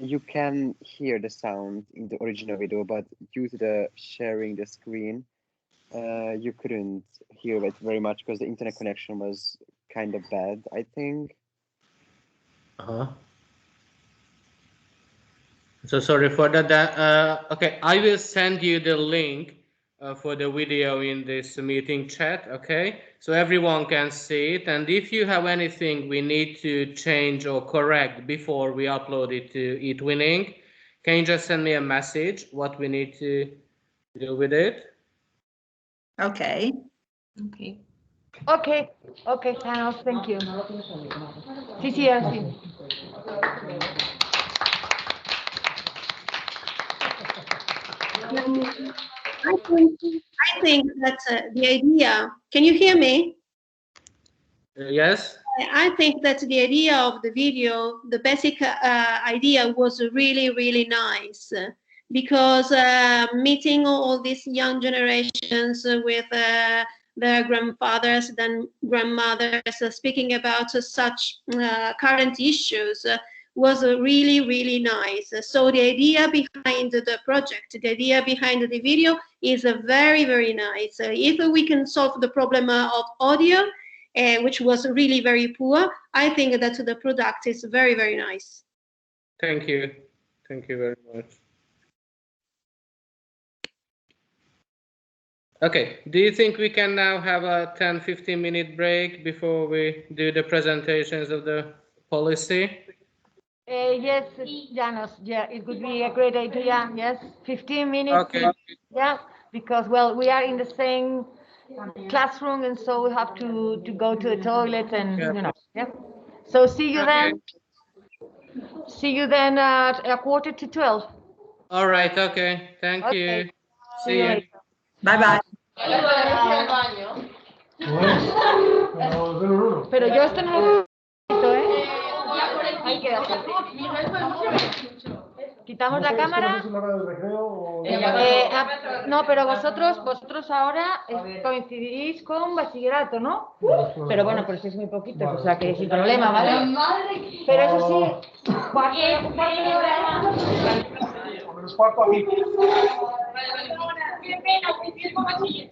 You can hear the sound in the original video, but due to the sharing the screen, you couldn't hear it very much because the internet connection was kind of bad, I think. So sorry for that. Okay, I will send you the link for the video in this meeting chat, okay? So everyone can see it. And if you have anything we need to change or correct before we upload it to eTwinning, can you just send me a message what we need to do with it? Okay. Okay. Okay. Okay, Thanos, thank you. Sí, sí, sí. I think that the idea, can you hear me? Yes. I think that the idea of the video, the basic idea was really, really nice because meeting all these young generations with their grandfathers and grandmothers speaking about such current issues was really, really nice. So the idea behind the project, the idea behind the video is very, very nice. If we can solve the problem of audio, which was really very poor, I think that the product is very, very nice. Thank you. Thank you very much. Okay, do you think we can now have a 10-15 minute break before we do the presentations of the policy? Yes, Janos, yeah, it would be a great idea, yes, 15 minutes. Okay. Yeah, because, well, we are in the same classroom, and so we have to go to the toilet and, yeah. So see you then. See you then at 11:45. All right, okay, thank you. See you. Bye-bye. Pero yo esto no lo ¿eh? Ahí queda. Quitamos la cámara. No, pero vosotros ahora coincidiréis con bachillerato, ¿no? Pero bueno, pues es muy poquito, o sea que sin problema, ¿vale? Pero eso sí, cualquier hora. Qué pena, que tiempo bachiller.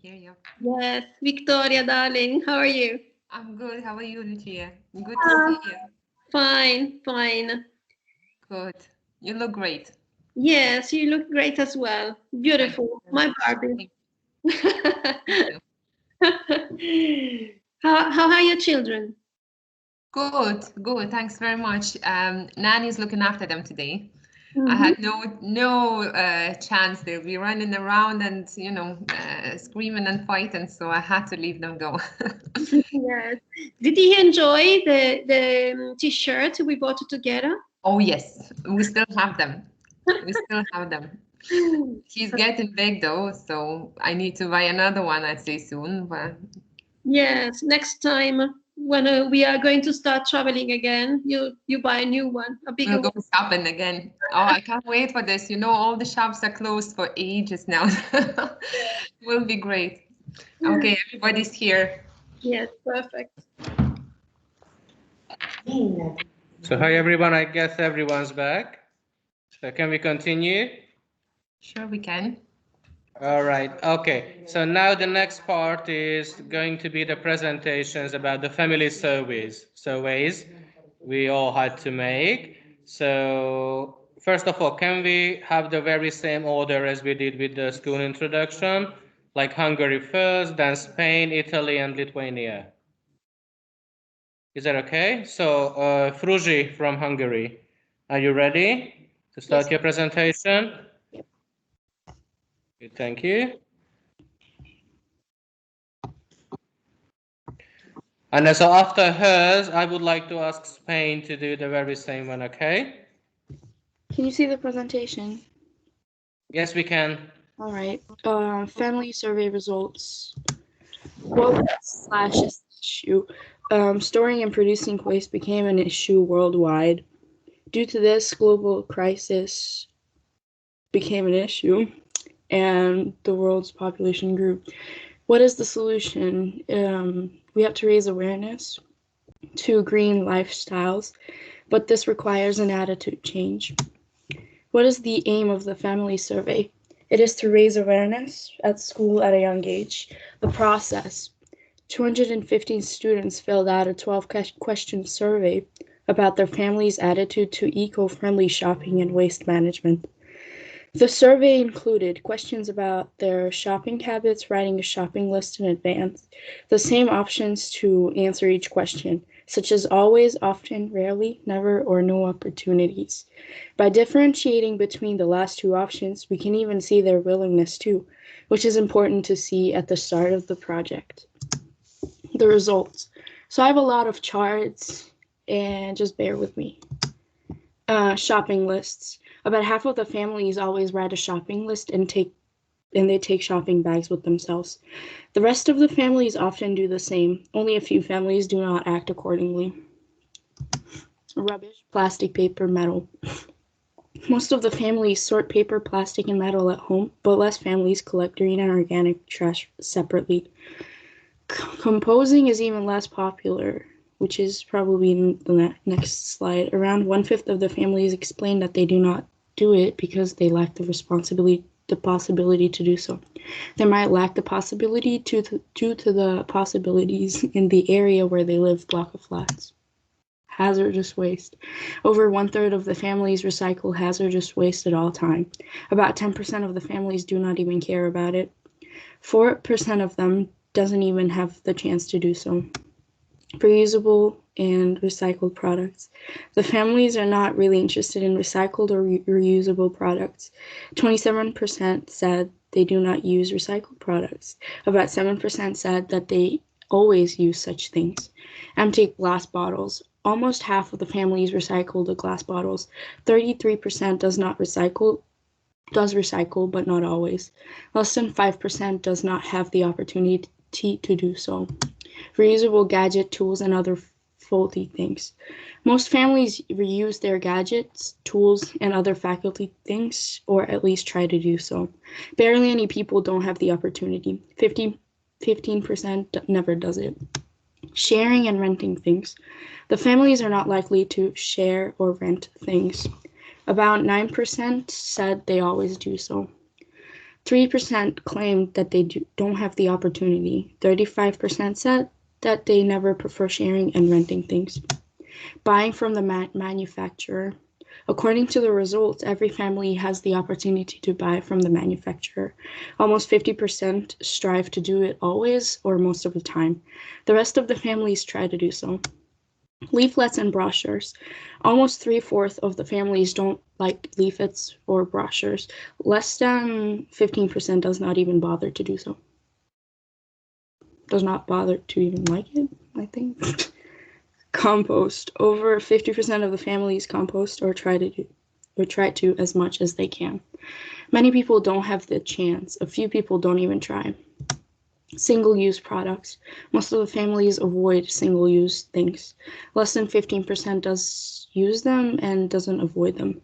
hear you. Yes, Victoria, darling, how are you? I'm good. How are you, Lucia? Good to see you. Fine, fine. Good. You look great. Yes, you look great as well. Beautiful, my Barbie. How are your children? Good, good. Thanks very much. Nanny's looking after them today. I had no chance. They'll be running around and screaming and fighting, so I had to leave them go. Yes. Did you enjoy the t-shirt we bought together? Oh yes, we still have them. We still have them. He's getting big though, so I need to buy another one, I'd say soon. But yes, next time when we are going to start traveling again, you buy a new one, a bigger we'll go one. shopping again. Oh, I can't wait for this. All the shops are closed for ages now. Will be great. Okay, everybody's here. Yes, perfect. So hi everyone, I guess everyone's back. So can we continue? Sure, we can. All right, okay. So now the next part is going to be the presentations about the family surveys we all had to make. So first of all, can we have the very same order as we did with the school introduction? Like Hungary first, then Spain, Italy, and Lithuania. Is that okay? So Fruzi from Hungary, are you ready to start your presentation? Yep. Good, thank you. And so after hers, I would like to ask Spain to do the very same one, okay? Can you see the presentation? Yes, we can. All right. Family survey results. What was / issue? Storing and producing waste became an issue worldwide. Due to this, global crisis became an issue, and the world's population grew. What is the solution? We have to raise awareness to green lifestyles, but this requires an attitude change. What is the aim of the family survey? It is to raise awareness at school at a young age. The process. 215 students filled out a 12-question survey about their family's attitude to eco-friendly shopping and waste management. The survey included questions about their shopping habits, writing a shopping list in advance, the same options to answer each question, such as always, often, rarely, never, or no opportunities. By differentiating between the last two options, we can even see their willingness to, which is important to see at the start of the project. The results. So I have a lot of charts, and just bear with me. Shopping lists. About half of the families always write a shopping list and they take shopping bags with themselves. The rest of the families often do the same. Only a few families do not act accordingly. Rubbish, plastic, paper, metal. Most of the families sort paper, plastic, and metal at home, but less families collect green and organic trash separately. Composing is even less popular, which is probably in the next slide. Around 1/5 of the families explain that they do not do it because they lack the possibility to do so. They might lack the possibility due to the possibilities in the area where they live, block of flats. Hazardous waste. Over 1/3 of the families recycle hazardous waste at all time. About 10% of the families do not even care about it. 4% of them doesn't even have the chance to do so. Reusable and recycled products. The families are not really interested in recycled or reusable products. 27% said they do not use recycled products. About 7% said that they always use such things. Empty glass bottles. Almost half of the families recycle the glass bottles. 33% does recycle, but not always. Less than 5% does not have the opportunity to do so. Reusable gadget, tools, and other faulty things. Most families reuse their gadgets, tools, and other faculty things, or at least try to do so. Barely any people don't have the opportunity. 15% never does it. Sharing and renting things. The families are not likely to share or rent things. About 9% said they always do so. 3% claimed that they don't have the opportunity. 35% said that they never prefer sharing and renting things. Buying from the manufacturer. According to the results, every family has the opportunity to buy from the manufacturer. Almost 50% strive to do it always or most of the time. The rest of the families try to do so. Leaflets and brochures. Almost 3/4 of the families don't like leaflets or brochures. Less than 15% does not even bother to do so. Does not bother to even like it, I think. Compost. Over 50% of the families compost or try to as much as they can. Many people don't have the chance. A few people don't even try. Single-use products. Most of the families avoid single-use things. Less than 15% does use them and doesn't avoid them.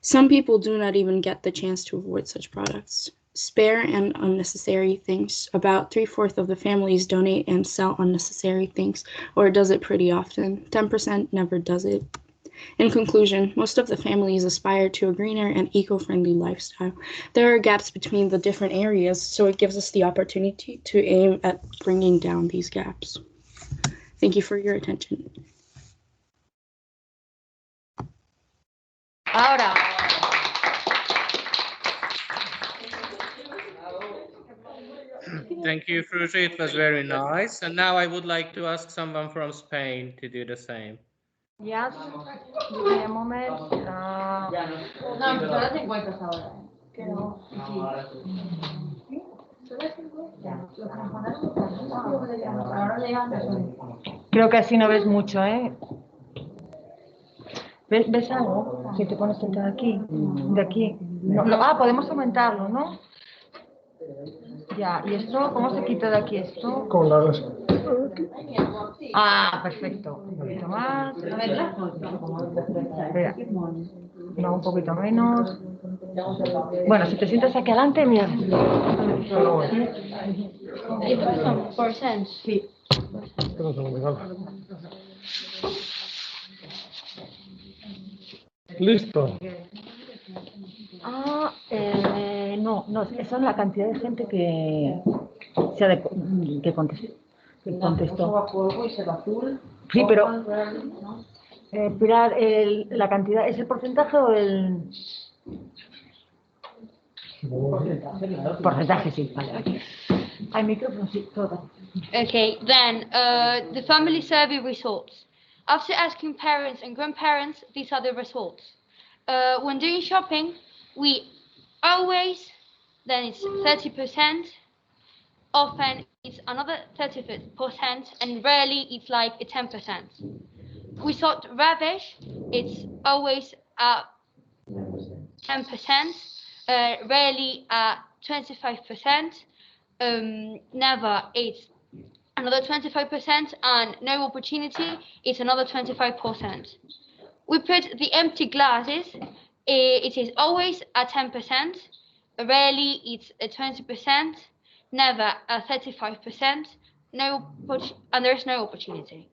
Some people do not even get the chance to avoid such products. Spare and unnecessary things. About 3/4 of the families donate and sell unnecessary things, or does it pretty often. 10% never does it. In conclusion, most of the families aspire to a greener and eco-friendly lifestyle. There are gaps between the different areas, so it gives us the opportunity to aim at bringing down these gaps. Thank you for your attention. Ahora. Thank you, Fruji. It was very nice. And now I would like to ask someone from Spain to do the same. Yes. Give me a moment. No, pero las encuentras ahora. Que no. Creo que así no ves mucho, ¿eh? ¿Ves algo? Si te pones de aquí, de aquí. No, podemos aumentarlo, ¿no? Ya, ¿y esto cómo se quita de aquí esto? Con las... Perfecto. Un poquito más. Espera. No, un poquito menos. Bueno, si te sientas aquí adelante, mira. Sí. Listo. No, esa es la cantidad de gente que contestó. Sí, pero Pilar, la cantidad, ¿es el porcentaje o el...? Porcentaje, sí. Vale. Hay micrófono, sí, todo. Okay, then the family survey results. After asking parents and grandparents, these are the results. When doing shopping, we always, then it's 30%, often it's another 30%, and rarely it's like a 10%. We thought rubbish, it's always 10%, rarely 25%, never it's another 25%, and no opportunity it's another 25%. We put the empty glasses, it is always 10%, rarely it's 20%, never 35%, and there's no opportunity.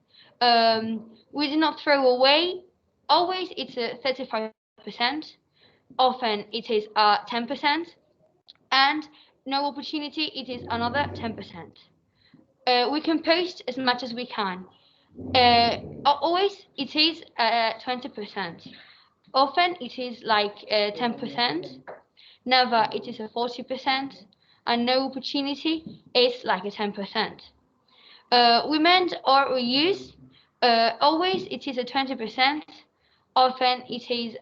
We do not throw away, always it's 35%, often it is 10%, and no opportunity it is another 10%. We compost as much as we can. Always it is 20%. Often it is like 10%. Never it is 40%, and no opportunity is like a 10%. We mend or reuse. Always it is 20%. Often it is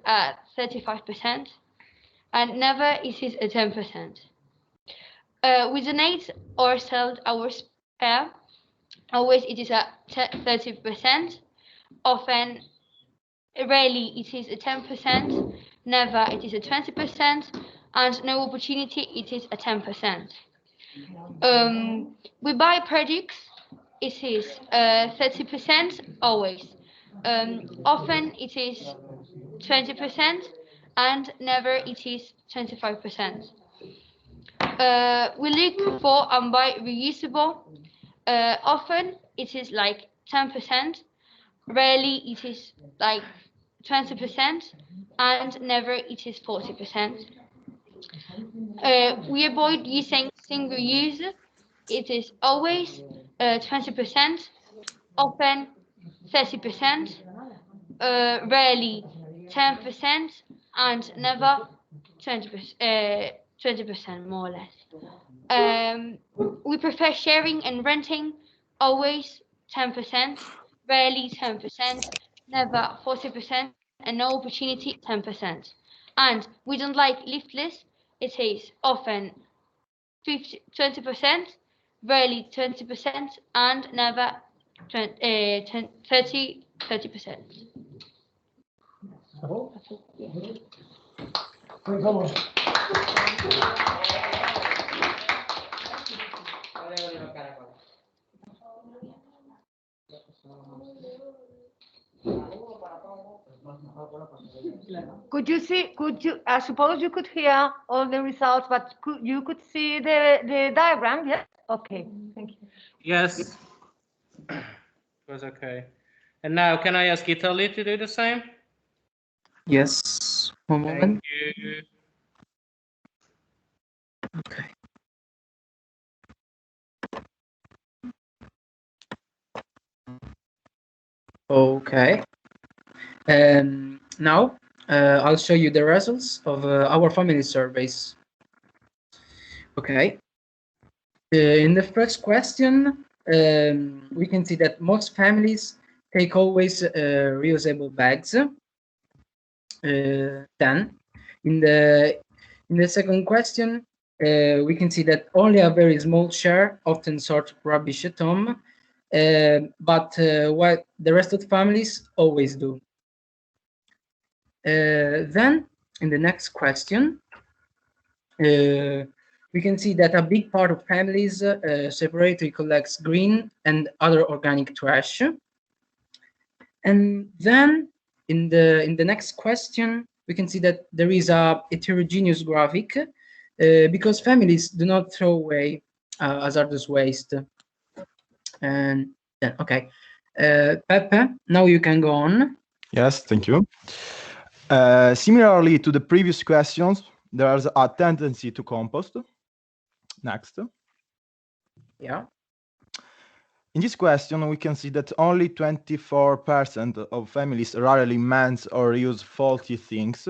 35%, and never it is 10%. We donate or sell our spare. Always it is 30%. Often, rarely it is 10%. Never it is 20%, and no opportunity it is 10%. We buy products. It is 30% always. Often it is 20%, and never it is 25%. We look for and buy reusable. Often it is like 10%, rarely it is like 20%, and never it is 40%. We avoid using single use. It is always 20%, often 30%, rarely 10%, and never 20%, more or less. We prefer sharing and renting, always 10%, rarely 10%, never 40%, and no opportunity 10%. And we don't like liftless. It is often 20%, rarely 20%, and never 30%. I suppose you could hear all the results, but you could see the diagram, yes? Okay, thank you. Yes, it was okay. And now, can I ask Italy to do the same? Yes, one moment. Thank you. Okay. Okay. Now, I'll show you the results of our family surveys. Okay. In the first question, we can see that most families take always reusable bags. Then, in the second question, we can see that only a very small share often sort rubbish at home, but what the rest of the families always do. Then, in the next question, we can see that a big part of families separately collects green and other organic trash. And then, in the next question, we can see that there is a heterogeneous graphic because families do not throw away hazardous waste. And then, okay, Pepe, now you can go on. Yes, thank you. Similarly to the previous questions, there's a tendency to compost. Next. Yeah. In this question, we can see that only 24% of families rarely mend or use faulty things.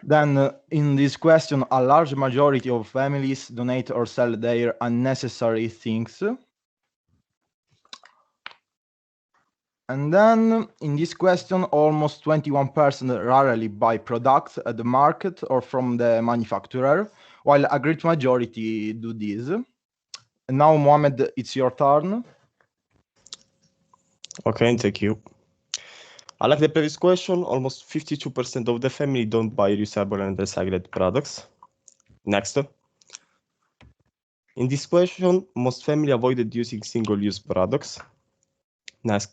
Then, in this question, a large majority of families donate or sell their unnecessary things. And then, in this question, almost 21% rarely buy products at the market or from the manufacturer, while a great majority do this. And now, Mohamed, it's your turn. Okay, thank you. Like the previous question, almost 52% of the family don't buy reusable and recycled products. Next. In this question, most family avoided using single-use products. Next.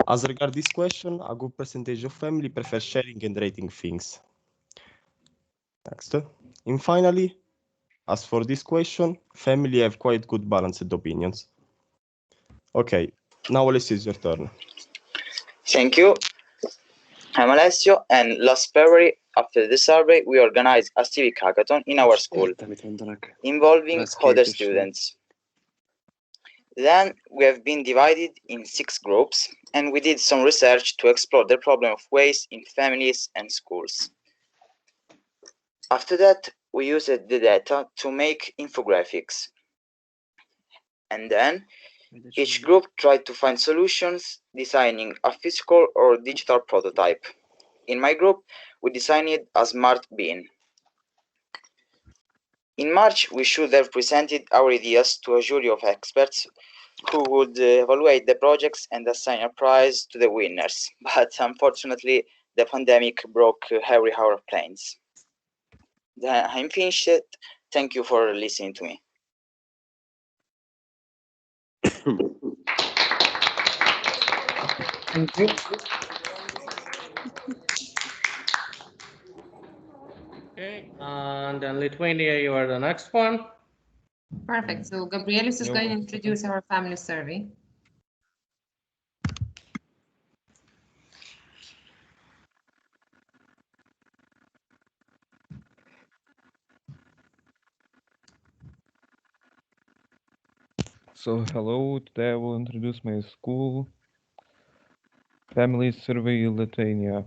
As regards this question, a good percentage of family prefer sharing and rating things. Next. And finally, as for this question, family have quite good balanced opinions. Okay, now Alessio, it's your turn. Thank you. I'm Alessio, and last February, after the survey, we organized a civic hackathon in our school, involving other students. Then we have been divided in 6 groups, and we did some research to explore the problem of waste in families and schools. After that, we used the data to make infographics. And then each group tried to find solutions, designing a physical or digital prototype. In my group, we designed a smart bin. In March, we should have presented our ideas to a jury of experts who would evaluate the projects and assign a prize to the winners. But unfortunately, the pandemic broke every our plans. I'm finished. Thank you for listening to me. Thank you. Okay, and then Lithuania, you are the next one. Perfect. So Gabrielis is going to introduce our family survey. So hello, today I will introduce my school, Family Survey Lithuania.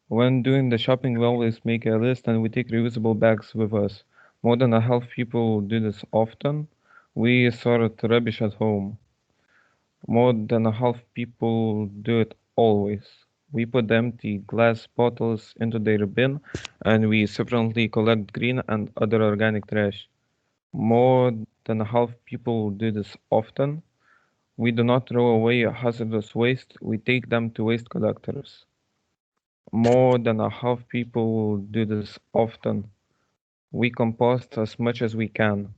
When doing the shopping, we always make a list and we take reusable bags with us. More than a half people do this often. We sort rubbish at home. More than a half people do it always. We put empty glass bottles into their bin and we separately collect green and other organic trash. More than a half people do this often. We do not throw away hazardous waste, we take them to waste collectors. More than a half people do this often. We compost as much as we can.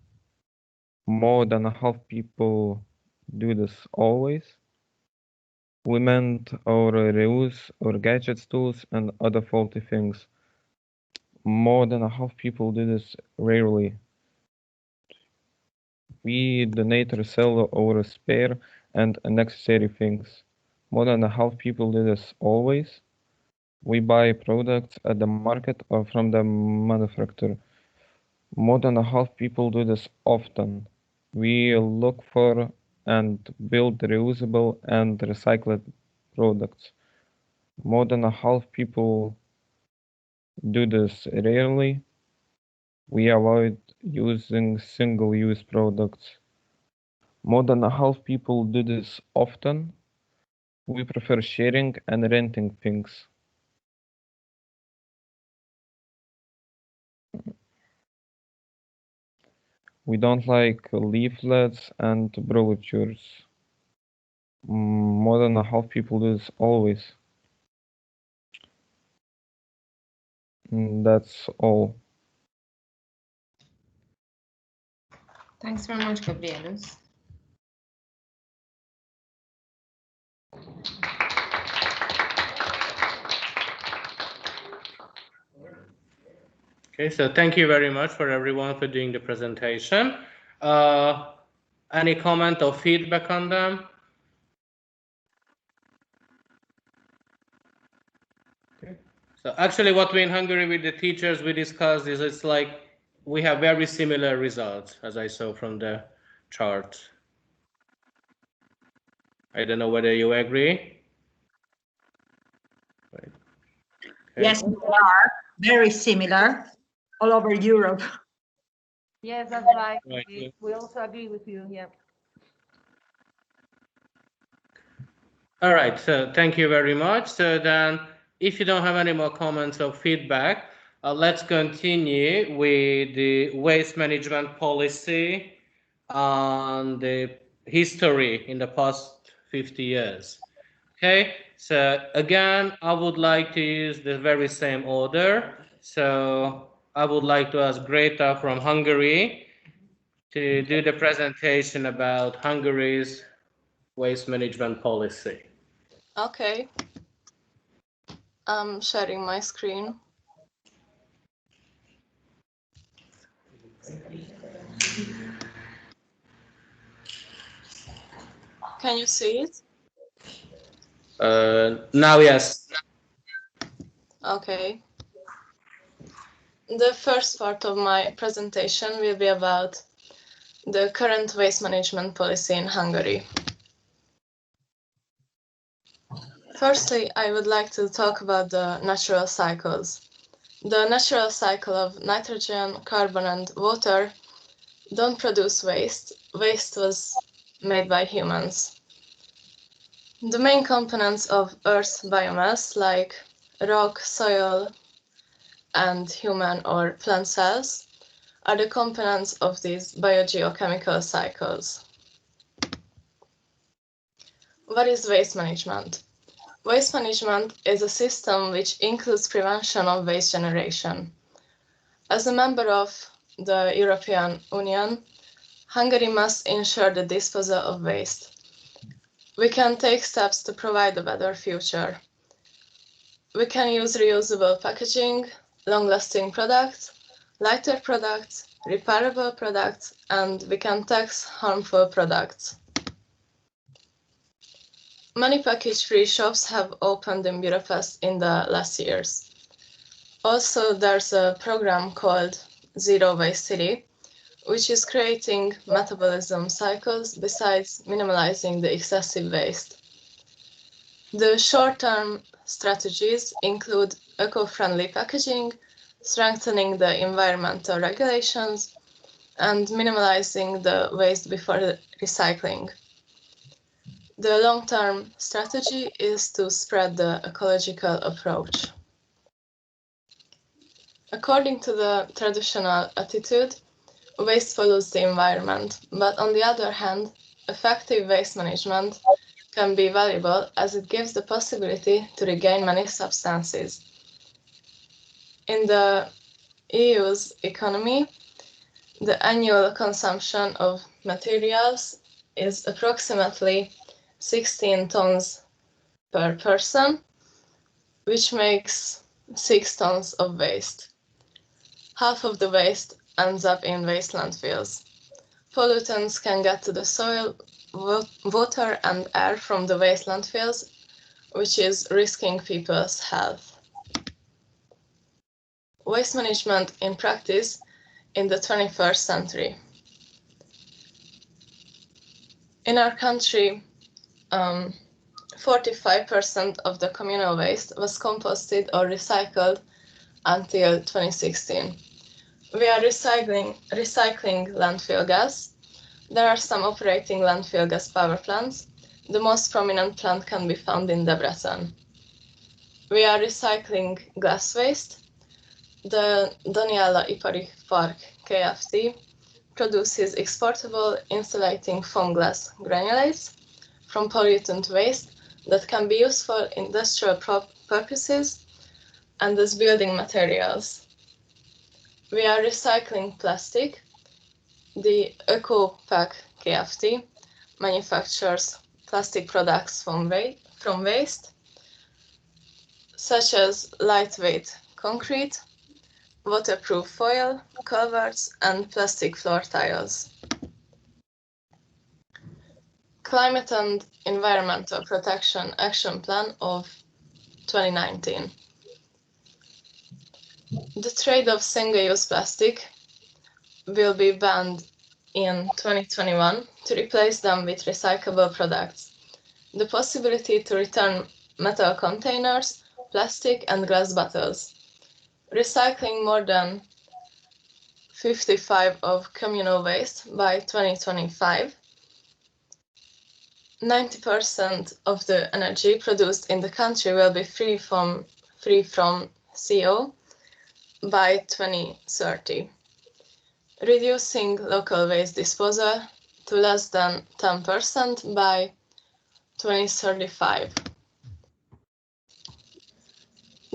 More than a half people do this always. We mend or reuse our gadgets, tools, and other faulty things. More than a half people do this rarely. We donate or sell our spare and unnecessary things. More than a half people do this always. We buy products at the market or from the manufacturer. More than a half people do this often. We look for and build reusable and recycled products. More than a half people do this rarely. We avoid using single-use products. More than a half people do this often. We prefer sharing and renting things. We don't like leaflets and brochures. More than a half people do this always. That's all. Thanks very much, Gabrielus. Okay, so thank you very much for everyone for doing the presentation. Any comment or feedback on them? Okay. So actually what we in Hungary with the teachers we discussed is it's like we have very similar results as I saw from the chart. I don't know whether you agree. Right. Okay. Yes, we are very similar all over Europe. Yes, that's right. We also agree with you. Yeah. All right, so thank you very much. So then, if you don't have any more comments or feedback, let's continue with the waste management policy and the history in the past 50 years. Okay, so again, I would like to use the very same order. So I would like to ask Greta from Hungary to do the presentation about Hungary's waste management policy. Okay. I'm sharing my screen. Can you see it? Now, yes. Okay. The first part of my presentation will be about the current waste management policy in Hungary. Firstly, I would like to talk about the natural cycles. The natural cycle of nitrogen, carbon, and water don't produce waste. Waste was made by humans. The main components of Earth's biomass, like rock, soil, and human or plant cells, are the components of these biogeochemical cycles. What is waste management? Waste management is a system which includes prevention of waste generation. As a member of the European Union, Hungary must ensure the disposal of waste. We can take steps to provide a better future. We can use reusable packaging, long-lasting products, lighter products, repairable products, and we can tax harmful products. Many package-free shops have opened in Budapest in the last years. Also, there's a program called Zero Waste City, which is creating metabolism cycles besides minimalizing the excessive waste. The short-term strategies include eco-friendly packaging, strengthening the environmental regulations, and minimalizing the waste before recycling. The long-term strategy is to spread the ecological approach. According to the traditional attitude, waste pollutes the environment, but on the other hand, effective waste management can be valuable as it gives the possibility to regain many substances. In the EU's economy, the annual consumption of materials is approximately 16 tons per person, which makes 6 tons of waste. Half of the waste ends up in waste landfills. Pollutants can get to the soil, water and air from the waste landfills, which is risking people's health. Waste management in practice in the 21st century. In our country, 45% of the communal waste was composted or recycled until 2016. We are recycling landfill gas. There are some operating landfill gas power plants. The most prominent plant can be found in Debrecen. We are recycling glass waste. The Daniela Ipari Park Kft. Produces exportable insulating foam glass granulates from pollutant waste that can be used for industrial purposes and as building materials. We are recycling plastic. The EcoPack Kft. Manufactures plastic products from waste, such as lightweight concrete, waterproof foil, culverts, and plastic floor tiles. Climate and Environmental Protection Action Plan of 2019. The trade of single-use plastic will be banned in 2021 to replace them with recyclable products. The possibility to return metal containers, plastic, and glass bottles. Recycling more than 55% of communal waste by 2025. 90% of the energy produced in the country will be free from CO by 2030. Reducing local waste disposal to less than 10% by 2035.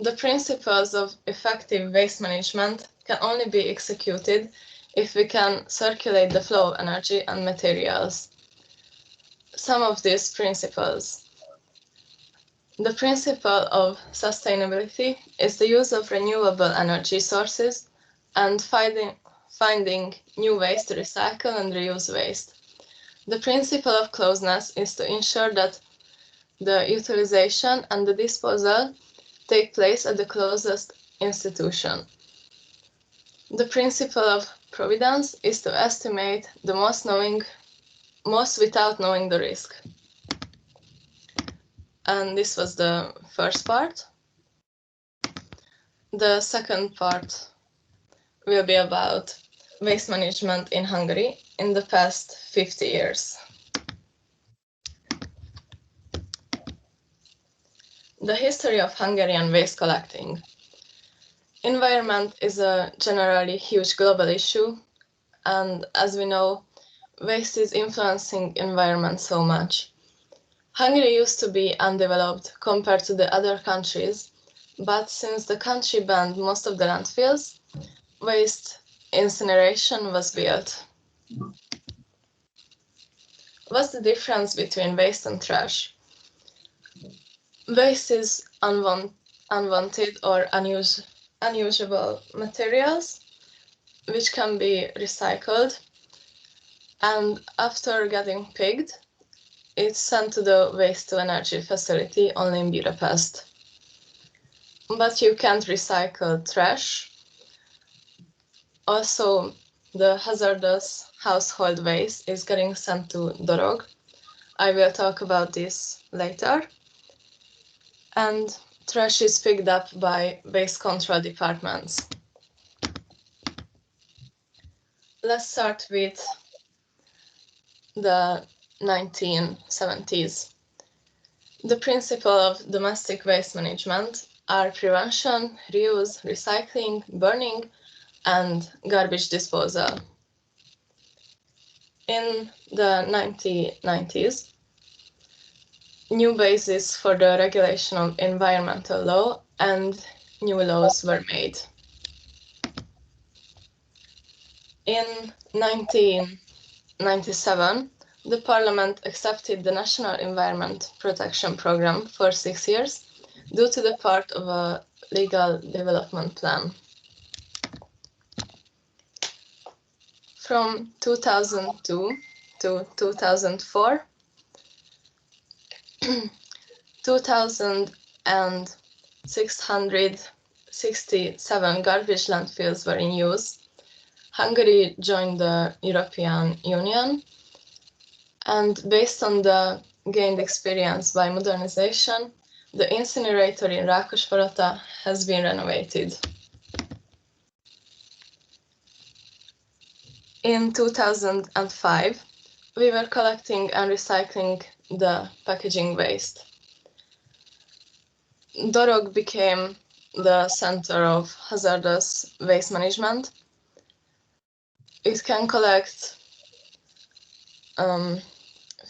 The principles of effective waste management can only be executed if we can circulate the flow of energy and materials. Some of these principles. The principle of sustainability is the use of renewable energy sources and finding new ways to recycle and reuse waste. The principle of closeness is to ensure that the utilization and the disposal take place at the closest institution. The principle of providence is to estimate the most without knowing the risk. And this was the first part. The second part will be about waste management in Hungary in the past 50 years. The history of Hungarian waste collecting. Environment is a generally huge global issue, and as we know, waste is influencing environment so much. Hungary used to be undeveloped compared to the other countries, but since the country banned most of the landfills, waste incineration was built. What's the difference between waste and trash? Waste is unwanted or unusable materials which can be recycled, and after getting picked, it's sent to the waste-to-energy facility only in Budapest. But you can't recycle trash. Also, the hazardous household waste is getting sent to Dorog. I will talk about this later. And trash is picked up by waste control departments. Let's start with the 1970s. The principle of domestic waste management are prevention, reuse, recycling, burning, and garbage disposal. In the 1990s, new basis for the regulation of environmental law and new laws were made. In 1997, the Parliament accepted the National Environment Protection Programme for 6 years due to the part of a legal development plan. From 2002 to 2004, 2,667 garbage landfills were in use. Hungary joined the European Union, and based on the gained experience by modernization, the incinerator in Rákospalota has been renovated. In 2005, we were collecting and recycling the packaging waste. Dorog became the center of hazardous waste management. It can collect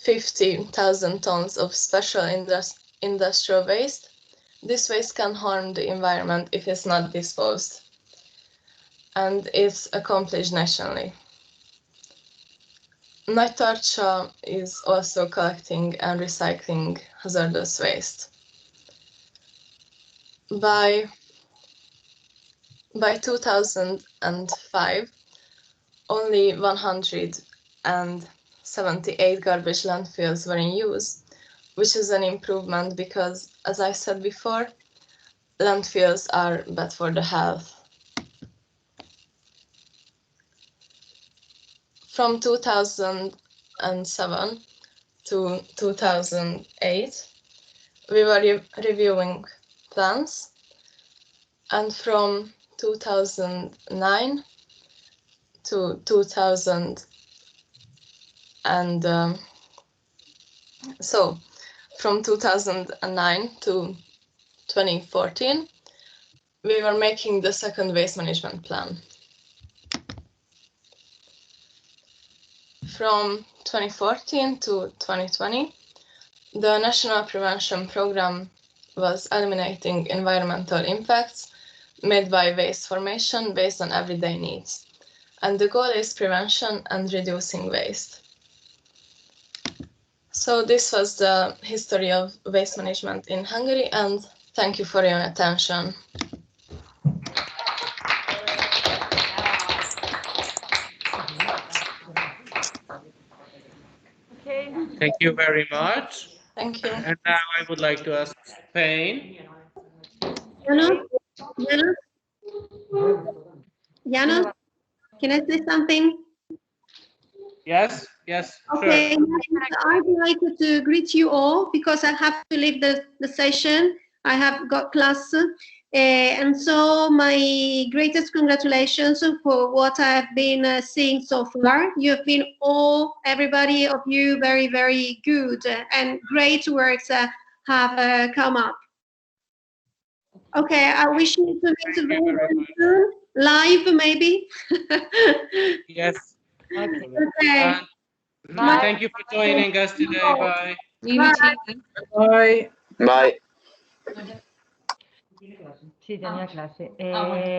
50,000 tons of special industrial waste. This waste can harm the environment if it's not disposed, and it's accomplished nationally. NARTURE is also collecting and recycling hazardous waste. By 2005, only 178 garbage landfills were in use, which is an improvement because, as I said before, landfills are bad for the health. From 2007 to 2008, we were reviewing plans, and from 2009 to 2000 and from 2009 to 2014, we were making the second waste management plan. From 2014 to 2020, the National Prevention Programme was eliminating environmental impacts made by waste formation based on everyday needs. And the goal is prevention and reducing waste. So this was the history of waste management in Hungary, and thank you for your attention. Okay. Thank you very much. Thank you. And now I would like to ask Spain. Jana, can I say something? Yes, yes, Okay, sure. I'd like to greet you all because I have to leave the session. I have got class. And so my greatest congratulations for what I've been seeing so far. You have been all, everybody of you, very, very good and great works have come up. Okay, I wish you to meet very, very soon, live maybe. Yes. Okay. Thank you for joining us today. Bye. Bye. Bye. Sí, tenía clase.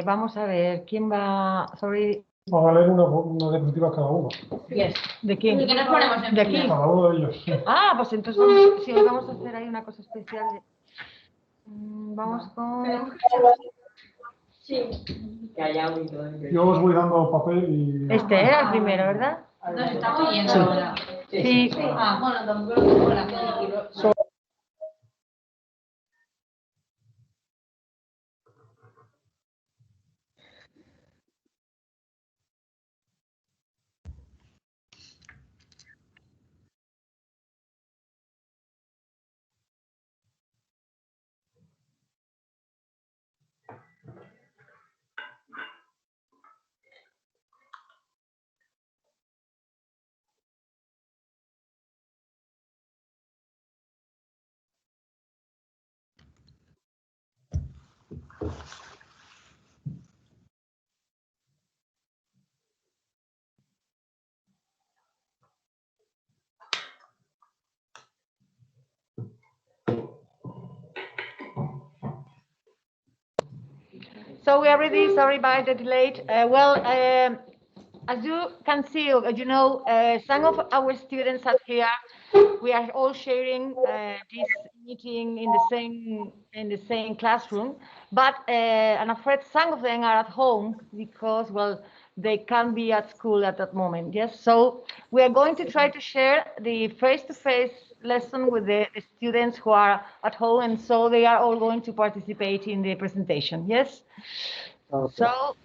Vamos a ver, ¿quién va? Sorry. Vamos a leer una diapositiva cada uno. Yes. ¿De quién? ¿De qué nos ponemos en ¿De aquí? Cada uno de ellos. Sí. Ah, pues entonces vamos, sí, vamos a hacer ahí una cosa especial. Vamos con... Sí. Yo os voy dando papel y... Este era el primero, ¿verdad? Nos estamos yendo Sí. ahora. Sí. Ah, bueno, tampoco con la película. So we are ready. Sorry about the delay. As you can see, you know, some of our students are here. We are all sharing this meeting in the same classroom, but I'm afraid some of them are at home because, well, they can't be at school at that moment. Yes, so we are going to try to share the face-to-face lesson with the students who are at home, and so they are all going to participate in the presentation. Yes. Okay. So.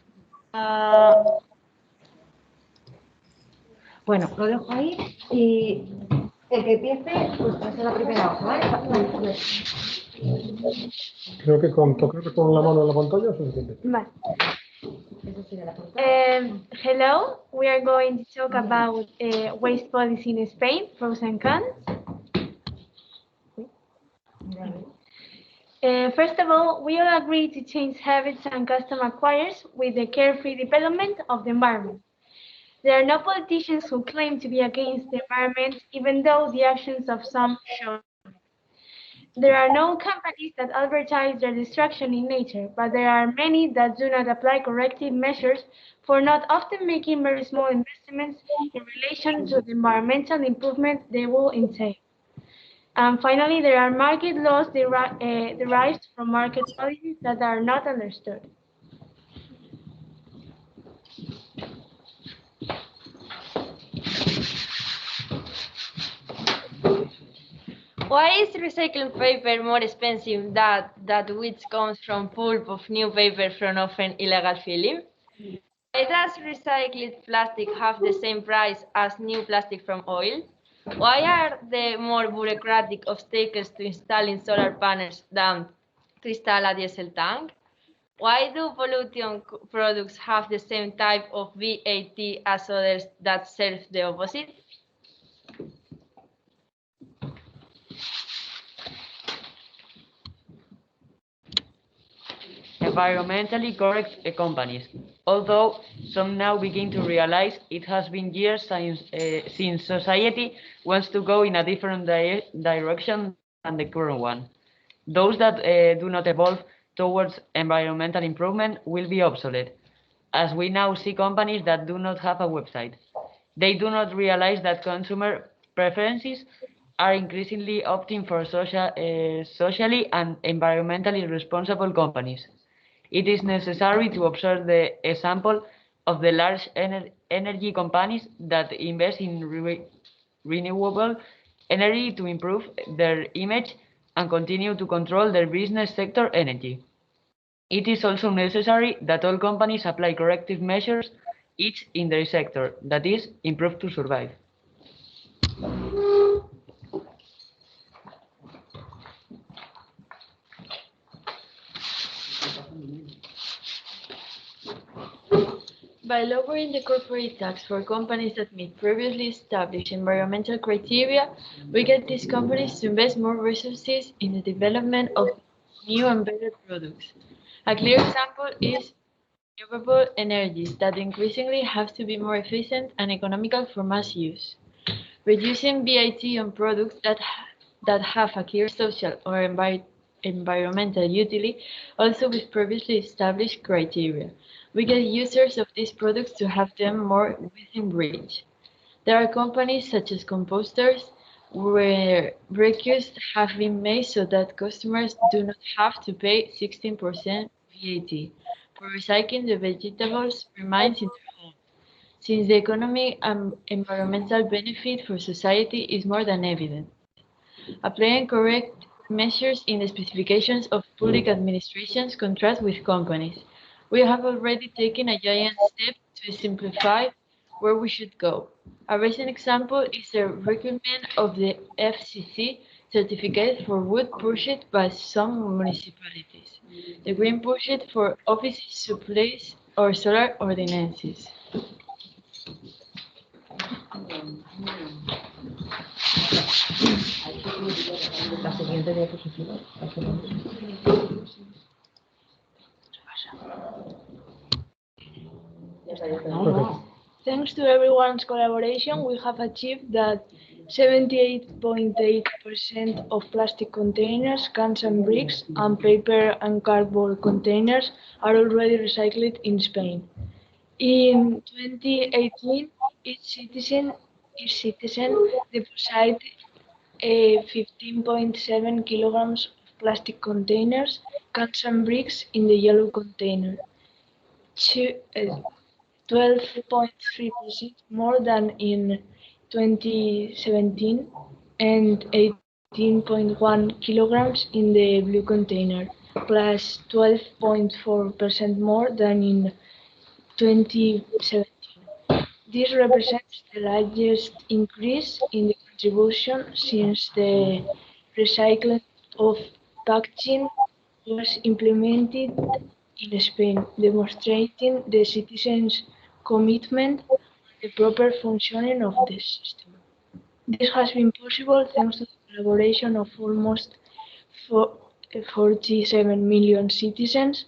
Bueno, lo dejo ahí y el que empiece, pues pasa la primera hoja, ¿vale? Creo que con tocar con la mano en la pantalla es suficiente. Vale. Hello, we are going to talk about waste policy in Spain, pros and cons. First of all, we all agree to change habits and custom acquires with the carefree development of the environment. There are no politicians who claim to be against the environment, even though the actions of some show. There are no companies that advertise their destruction in nature, but there are many that do not apply corrective measures for not often making very small investments in relation to the environmental improvement they will entail. And finally, there are market laws derived from market policies that are not understood. Why is recycled paper more expensive than that which comes from pulp of new paper from often illegal filling? Why does recycled plastic have the same price as new plastic from oil? Why are there more bureaucratic obstacles to installing solar panels than to install a diesel tank? Why do polluting products have the same type of VAT as others that serve the opposite? Environmentally correct companies, although some now begin to realize it has been years since society wants to go in a different direction than the current one. Those that do not evolve towards environmental improvement will be obsolete, as we now see companies that do not have a website. They do not realize that consumer preferences are increasingly opting for socially and environmentally responsible companies. It is necessary to observe the example of the large energy companies that invest in renewable energy to improve their image and continue to control their business sector energy. It is also necessary that all companies apply corrective measures, each in their sector, that is, improve to survive. By lowering the corporate tax for companies that meet previously established environmental criteria, we get these companies to invest more resources in the development of new and better products. A clear example is renewable energies that increasingly have to be more efficient and economical for mass use. Reducing VAT on products that have a clear social or environmental utility, also with previously established criteria. We get users of these products to have them more within reach. There are companies such as composters where recused have been made so that customers do not have to pay 16% VAT for recycling the vegetables remains in their home, since the economic and environmental benefit for society is more than evident. Applying correct measures in the specifications of public administrations contrast with companies. We have already taken a giant step to simplify where we should go. A recent example is the requirement of the FCC certificate for wood purchased by some municipalities, the green purchase for office supplies or solar ordinances. Thanks to everyone's collaboration, we have achieved that 78.8% of plastic containers, cans and bricks, and paper and cardboard containers are already recycled in Spain. In 2018, each citizen deposited 15.7 kilograms of plastic containers, cans and bricks in the yellow container. 12.3% more than in 2017 and 18.1 kilograms in the blue container, plus 12.4% more than in 2017. This represents the largest increase in the contribution since the recycling of packaging was implemented in Spain, demonstrating the citizens' commitment and the proper functioning of the system. This has been possible thanks to the collaboration of almost 47 million citizens,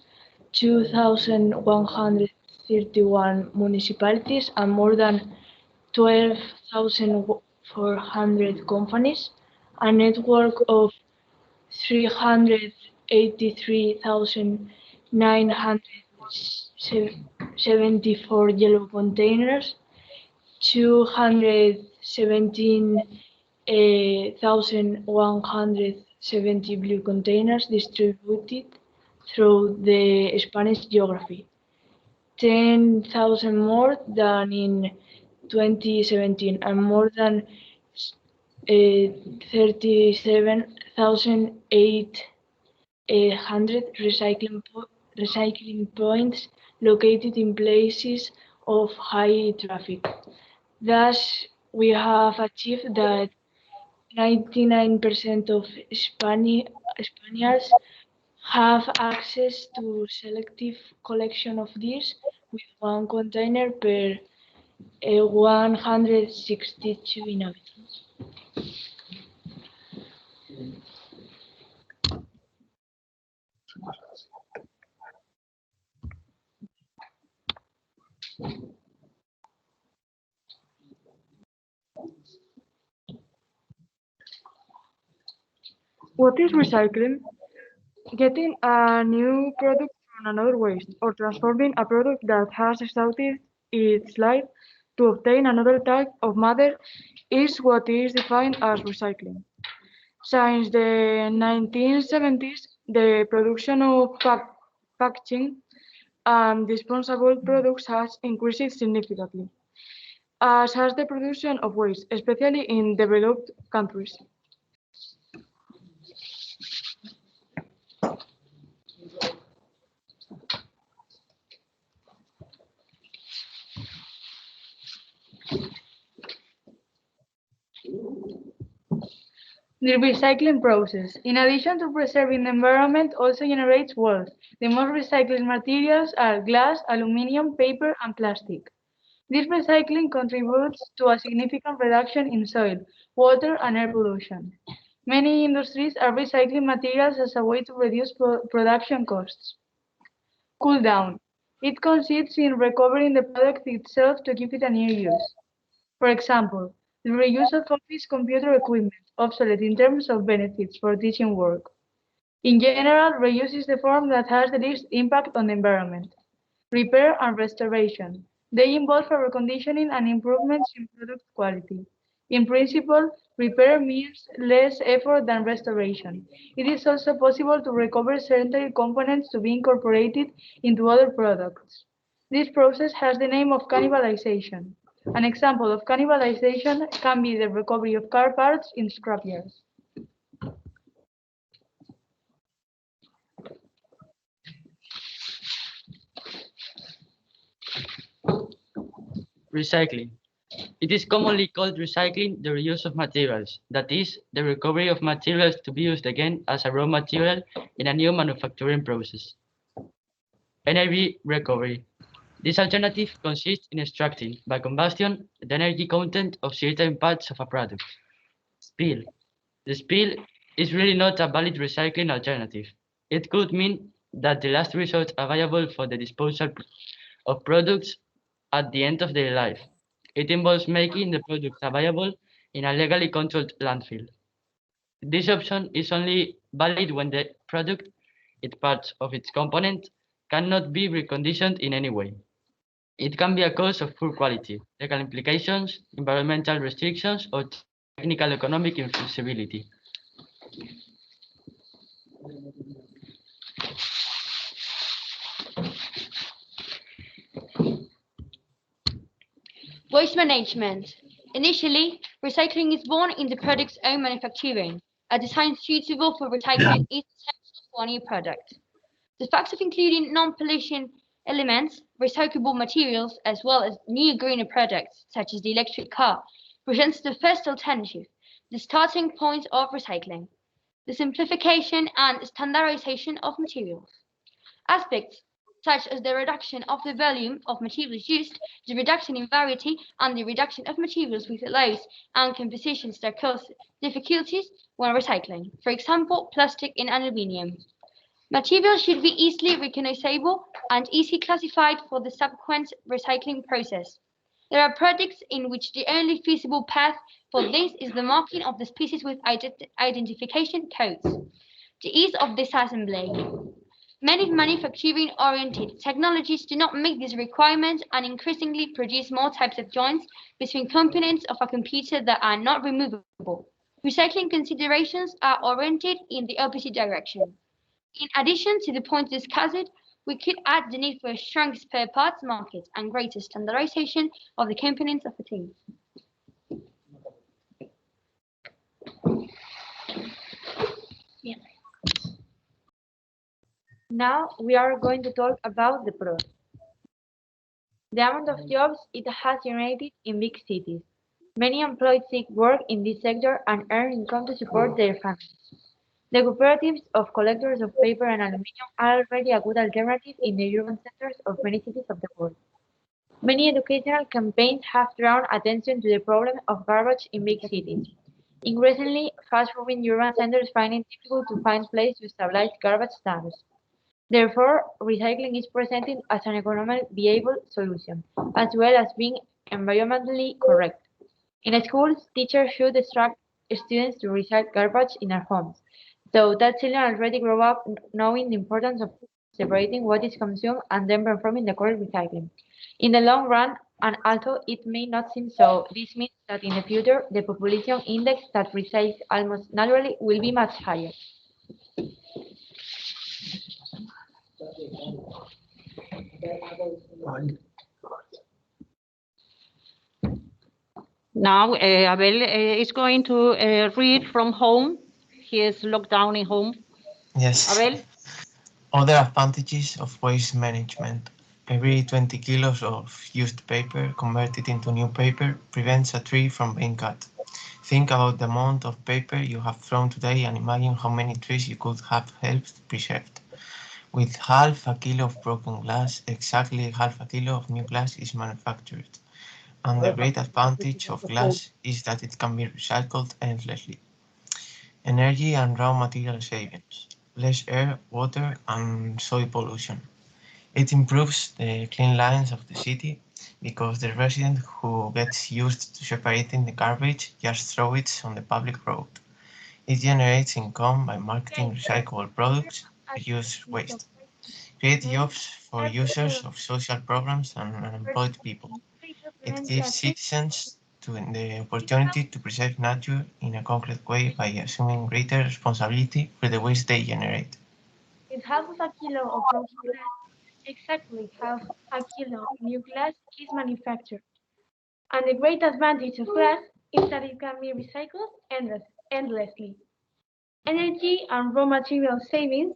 2,131 municipalities, and more than 12,400 companies, a network of 383,974 yellow containers, 217,170 blue containers distributed through the Spanish geography, 10,000 more than in 2017, and more than 37,800 recycling points located in places of high traffic. Thus, we have achieved that 99% of Spaniards have access to selective collection of these, with one container per 162 inhabitants. What is recycling? Getting a new product from another waste, or transforming a product that has exhausted its life to obtain another type of matter, is what is defined as recycling. Since the 1970s, the production of packaging and disposable products has increased significantly, as has the production of waste, especially in developed countries. The recycling process, in addition to preserving the environment, also generates wealth. The most recycled materials are glass, aluminum, paper, and plastic. This recycling contributes to a significant reduction in soil, water, and air pollution. Many industries are recycling materials as a way to reduce production costs. Cool down. It consists in recovering the product itself to give it a new use. For example, the reuse of office computer equipment, obsolete in terms of benefits for teaching work. In general, reuse is the form that has the least impact on the environment. Repair and restoration. They involve a reconditioning and improvements in product quality. In principle, repair means less effort than restoration. It is also possible to recover certain components to be incorporated into other products. This process has the name of cannibalization. An example of cannibalization can be the recovery of car parts in scrapyards. Recycling. It is commonly called recycling the reuse of materials, that is, the recovery of materials to be used again as a raw material in a new manufacturing process. Energy recovery. This alternative consists in extracting, by combustion, the energy content of certain parts of a product. Spill. The spill is really not a valid recycling alternative. It could mean that the last resort available for the disposal of products at the end of their life. It involves making the products available in a legally controlled landfill. This option is only valid when the product, its parts of its component, cannot be reconditioned in any way. It can be a cause of poor quality, legal implications, environmental restrictions, or technical economic infeasibility. Waste management. Initially, recycling is born in the product's own manufacturing. A design suitable for recycling is essential for a new product. The fact of including non-pollution elements, recyclable materials, as well as new greener products, such as the electric car, presents the first alternative, the starting point of recycling, the simplification and standardization of materials. Aspects such as the reduction of the volume of materials used, the reduction in variety, and the reduction of materials with loads and compositions that cause difficulties when recycling, for example, plastic and aluminium. Materials should be easily recognizable and easily classified for the subsequent recycling process. There are products in which the only feasible path for this is the marking of the species with identification codes. The ease of disassembly. Many manufacturing-oriented technologies do not meet these requirements and increasingly produce more types of joints between components of a computer that are not removable. Recycling considerations are oriented in the opposite direction. In addition to the points discussed, we could add the need for a strong spare parts market and greater standardization of the components of a team. Yeah. Now we are going to talk about the pros. The amount of jobs it has generated in big cities. Many employees seek work in this sector and earn income to support their families. The cooperatives of collectors of paper and aluminium are already a good alternative in the urban centers of many cities of the world. Many educational campaigns have drawn attention to the problem of garbage in big cities. Increasingly, fast-moving urban centers find it difficult to find places to stabilize garbage dumps. Therefore, recycling is presented as an economically viable solution, as well as being environmentally correct. In schools, teachers should instruct students to recycle garbage in their homes, so that children already grow up knowing the importance of separating what is consumed and then performing the correct recycling. In the long run, and although it may not seem so, this means that in the future, the population index that recycles almost naturally will be much higher. Now, Abel is going to read from home. He is locked down in home. Yes. Abel? Other advantages of waste management. Every 20 kilos of used paper converted into new paper prevents a tree from being cut. Think about the amount of paper you have thrown today and imagine how many trees you could have helped preserve. With half a kilo of broken glass, exactly half a kilo of new glass is manufactured. And the great advantage of glass is that it can be recycled endlessly. Energy and raw material savings. Less air, water, and soil pollution. It improves the clean lines of the city because the resident who gets used to separating the garbage just throw it on the public road. It generates income by marketing recyclable products, reduce waste, create jobs for users of social programs and unemployed people. It gives citizens the opportunity to preserve nature in a concrete way by assuming greater responsibility for the waste they generate. With half of a kilo of broken glass, exactly half a kilo of new glass is manufactured. And the great advantage of glass is that it can be recycled endlessly. Energy and raw material savings,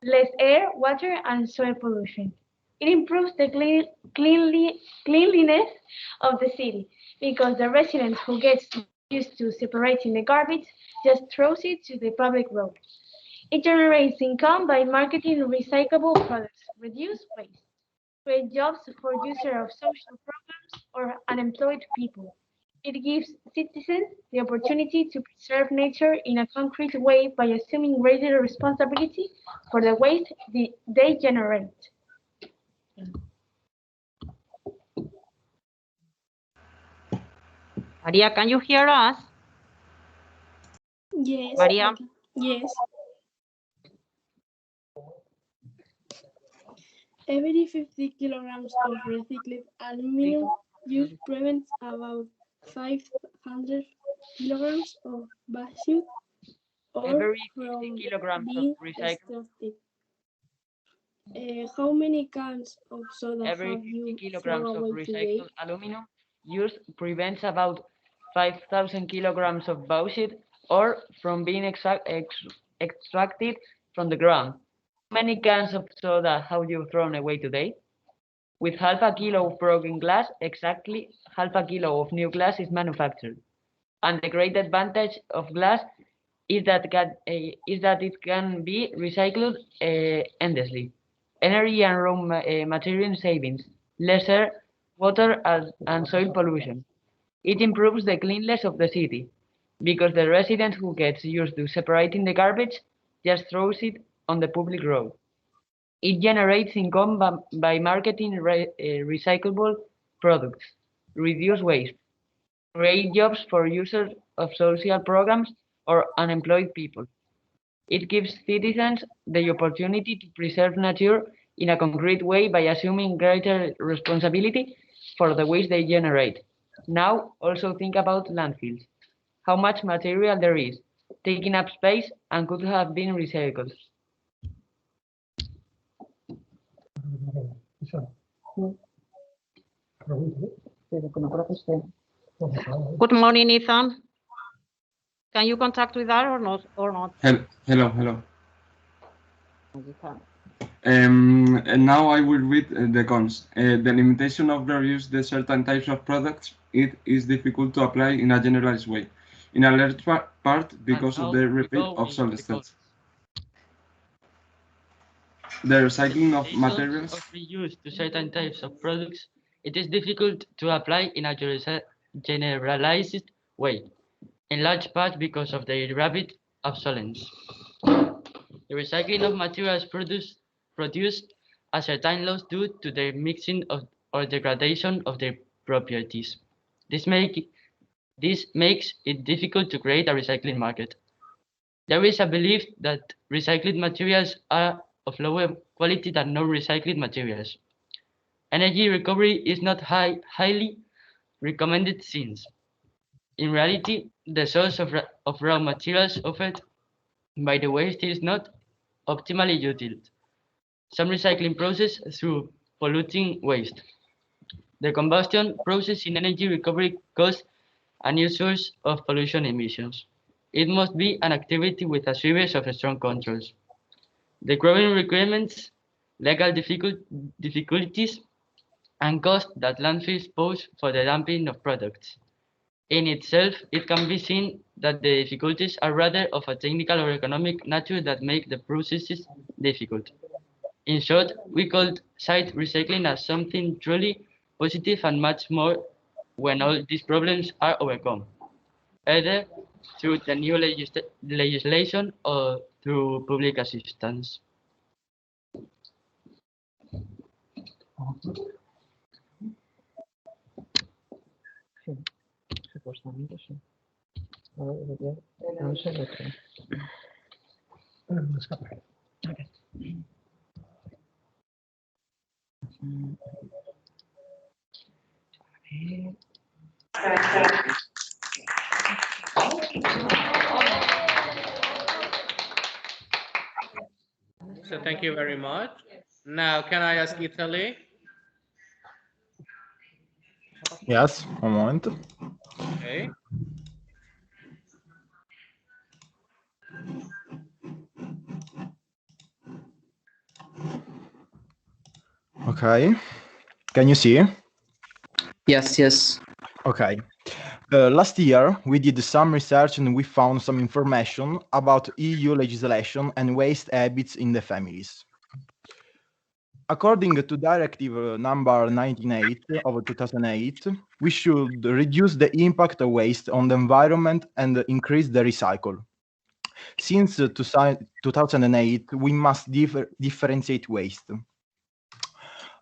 less air, water, and soil pollution. It improves the cleanliness of the city because the resident who gets used to separating the garbage just throws it to the public road. It generates income by marketing recyclable products, reduce waste, create jobs for users of social programs or unemployed people. It gives citizens the opportunity to preserve nature in a concrete way by assuming greater responsibility for the waste they generate. Maria, can you hear us? Yes. Maria? Yes. Every 50 kilograms of recycled aluminum use prevents about 500 kilograms of bauxite or Every 50 from kilograms of being recycled. extracted. How many cans of soda Every have 50 you kilograms thrown of away today? recycled aluminum used prevents about 5,000 kilograms of bauxite or from being extracted from the ground. How many cans of soda have you thrown away today? With half a kilo of broken glass, exactly half a kilo of new glass is manufactured. And the great advantage of glass is that it can be recycled endlessly. Energy and raw material savings, less air, water, and soil pollution. It improves the cleanliness of the city because the resident who gets used to separating the garbage just throws it on the public road. It generates income by marketing recyclable products, reduce waste, create jobs for users of social programs or unemployed people. It gives citizens the opportunity to preserve nature in a concrete way by assuming greater responsibility for the waste they generate. Now, also think about landfills. How much material there is, taking up space and could have been recycled. Good morning, Ethan. Can you contact with us or not? Hello. And now I will read the cons. The limitation of reuse the certain types of products, it is difficult to apply in a generalized way. In a large part because of the repeat obsolescence. The recycling of materials. Of reuse to certain types of products, it is difficult to apply in a generalized way, in large part because of their rapid obsolescence. The recycling of materials produced a certain loss due to their mixing or degradation of their properties. This makes it difficult to create a recycling market. There is a belief that recycled materials are of lower quality than non-recycled materials. Energy recovery is not highly recommended since, in reality, the source of raw materials offered by the waste is not optimally utilized. Some recycling process through polluting waste. The combustion process in energy recovery causes a new source of pollution emissions. It must be an activity with a series of strong controls. The growing requirements, legal difficulties, and costs that landfills pose for the dumping of products. In itself, it can be seen that the difficulties are rather of a technical or economic nature that make the processes difficult. In short, we could cite recycling as something truly positive and much more when all these problems are overcome, either through the new legislation or through public assistance. So thank you very much. Now, can I ask Italy? Yes, one moment. Okay. Okay. Can you see? Yes. Okay. Last year, we did some research and we found some information about EU legislation and waste habits in the families. According to Directive number 98 of 2008, we should reduce the impact of waste on the environment and increase the recycle. Since 2008, we must differentiate waste.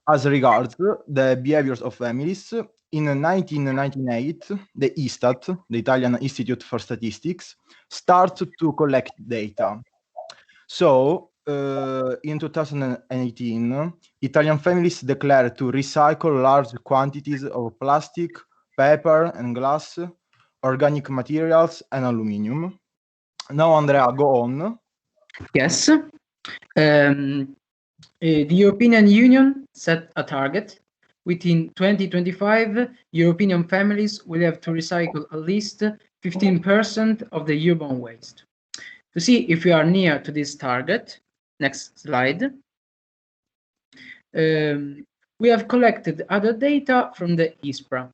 As regards the behaviors of families, in 1998, the ISTAT, the Italian Institute for Statistics, started to collect data. So, in 2018, Italian families declared to recycle large quantities of plastic, paper and glass, organic materials, and aluminium. Now, Andrea, go on. Yes. The European Union set a target. Within 2025, European families will have to recycle at least 15% of the urban waste. To see if we are near to this target, next slide. We have collected other data from the ISPRA,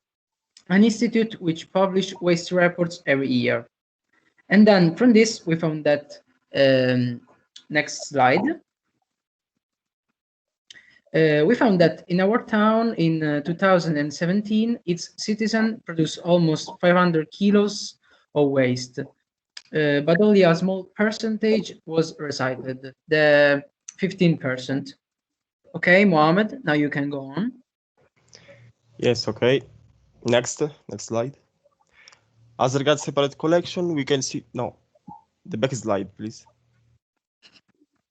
an institute which publishes waste reports every year. And then from this, we found that, next slide. We found that in our town in 2017, its citizens produced almost 500 kilos of waste, but only a small percentage was recycled, the 15%. Okay, Mohammed, now you can go on. Yes, okay. Next slide. As regards separate collection, we can see, no, the back slide, please.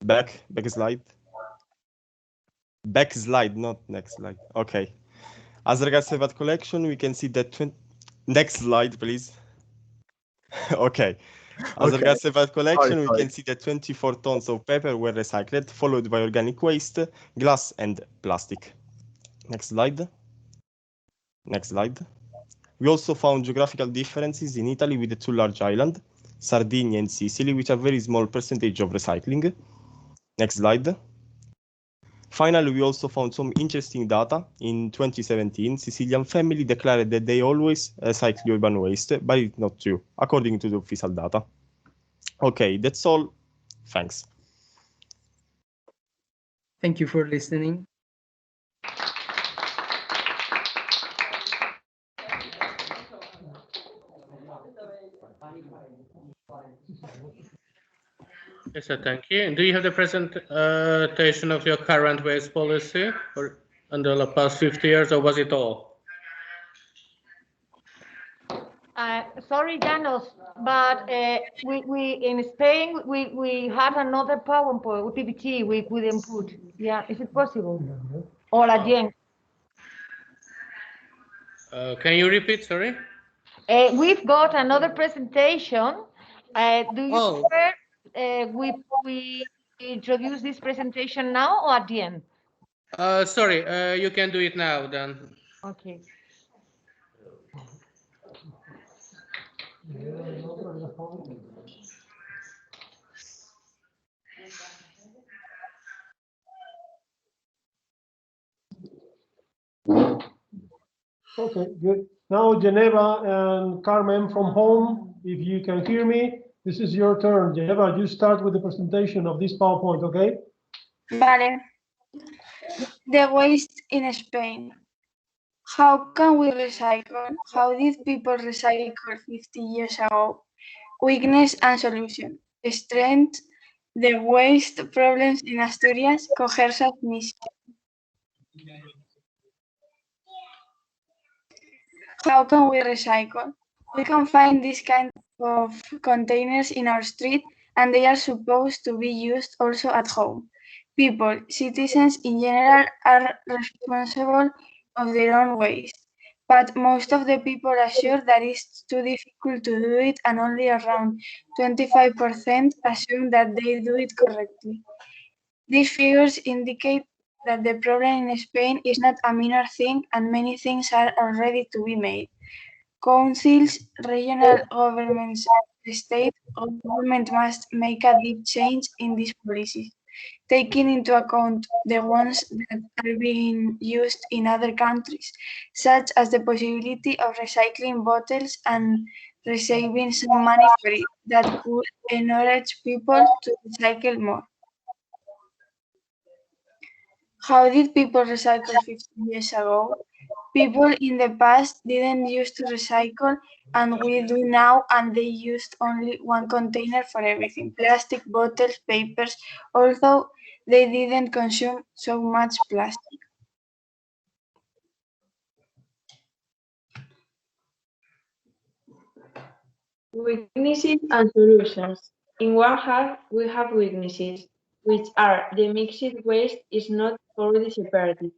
Back slide. Back slide, not next slide. Okay. As regards separate collection, we can see that next slide, please. Okay. As regards separate collection, we can see that 24 tons of paper were recycled, followed by organic waste, glass, and plastic. Next slide. Next slide. We also found geographical differences in Italy with the two large islands, Sardinia and Sicily, which have very small percentage of recycling. Next slide. Finally, we also found some interesting data. In 2017, Sicilian family declared that they always recycle urban waste, but it's not true, according to the official data. Okay, that's all. Thanks. Thank you for listening. Yes, sir, thank you. Do you have the presentation of your current waste policy for under the past 50 years, or was it all? Sorry, Janos, but we in Spain we had another PowerPoint PPT we couldn't put. Yeah, is it possible? Or again? Can you repeat? Sorry. We've got another presentation. Do you prefer we introduce this presentation now or at the end? Sorry, you can do it now then. Okay. Okay, good. Now Geneva and Carmen from home, if you can hear me, this is your turn. Geneva, you start with the presentation of this PowerPoint, okay? Vale. The waste in Spain. How can we recycle? How did people recycle 50 years ago? Weakness and solution. Strength, the waste problems in Asturias, cogerse mission. How can we recycle? We can find this kind of containers in our street, and they are supposed to be used also at home. People, citizens in general, are responsible of their own waste, but most of the people assure that it's too difficult to do it, and only around 25% assume that they do it correctly. These figures indicate that the problem in Spain is not a minor thing, and many things are already to be made. Councils, regional governments, the state government must make a deep change in these policies, taking into account the ones that are being used in other countries, such as the possibility of recycling bottles and receiving some money for it, that could encourage people to recycle more. How did people recycle 50 years ago? People in the past didn't used to recycle, and we do now, and they used only one container for everything, plastic, bottles, papers, although they didn't consume so much plastic. Weaknesses and solutions. In one hand, we have weaknesses, which are the mixed waste is not already separated,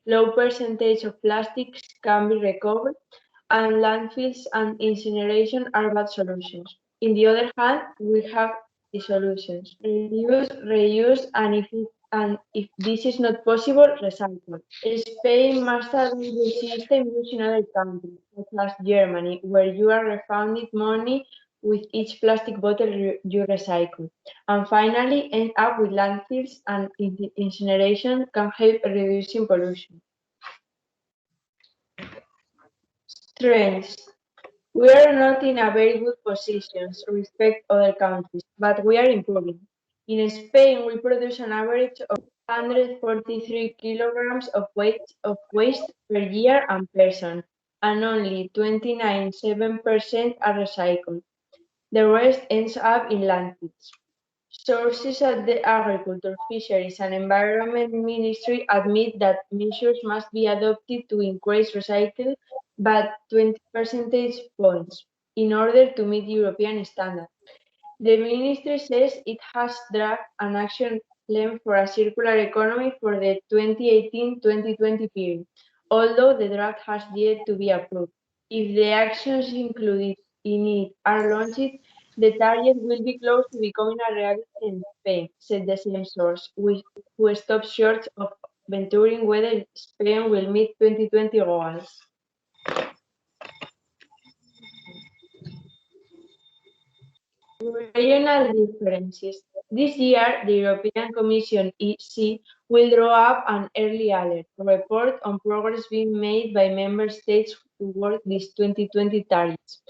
low percentage of plastics can be recovered, and landfills and incineration are bad solutions. In the other hand, we have the solutions: reduce, reuse, and if this is not possible, recycle. Spain must adopt the system used in other countries, such as Germany, where you are refunded money with each plastic bottle you recycle. And finally, end up with landfills and incineration can help reducing pollution. Strengths. We are not in a very good position to respect other countries, but we are improving. In Spain, we produce an average of 143 kilograms of waste per year and person, and only 29.7% are recycled. The rest ends up in landfills. Sources at the Agriculture, Fisheries and Environment Ministry admit that measures must be adopted to increase recycling by 20 percentage points in order to meet European standards. The ministry says it has drafted an action plan for a circular economy for the 2018-2020 period, although the draft has yet to be approved. If the actions included in it are launched, the target will be close to becoming a reality in Spain, said the same source, who stopped short of venturing whether Spain will meet 2020 goals. Regional differences. This year, the European Commission (EC) will draw up an early alert report on progress being made by member states toward these 2020 targets,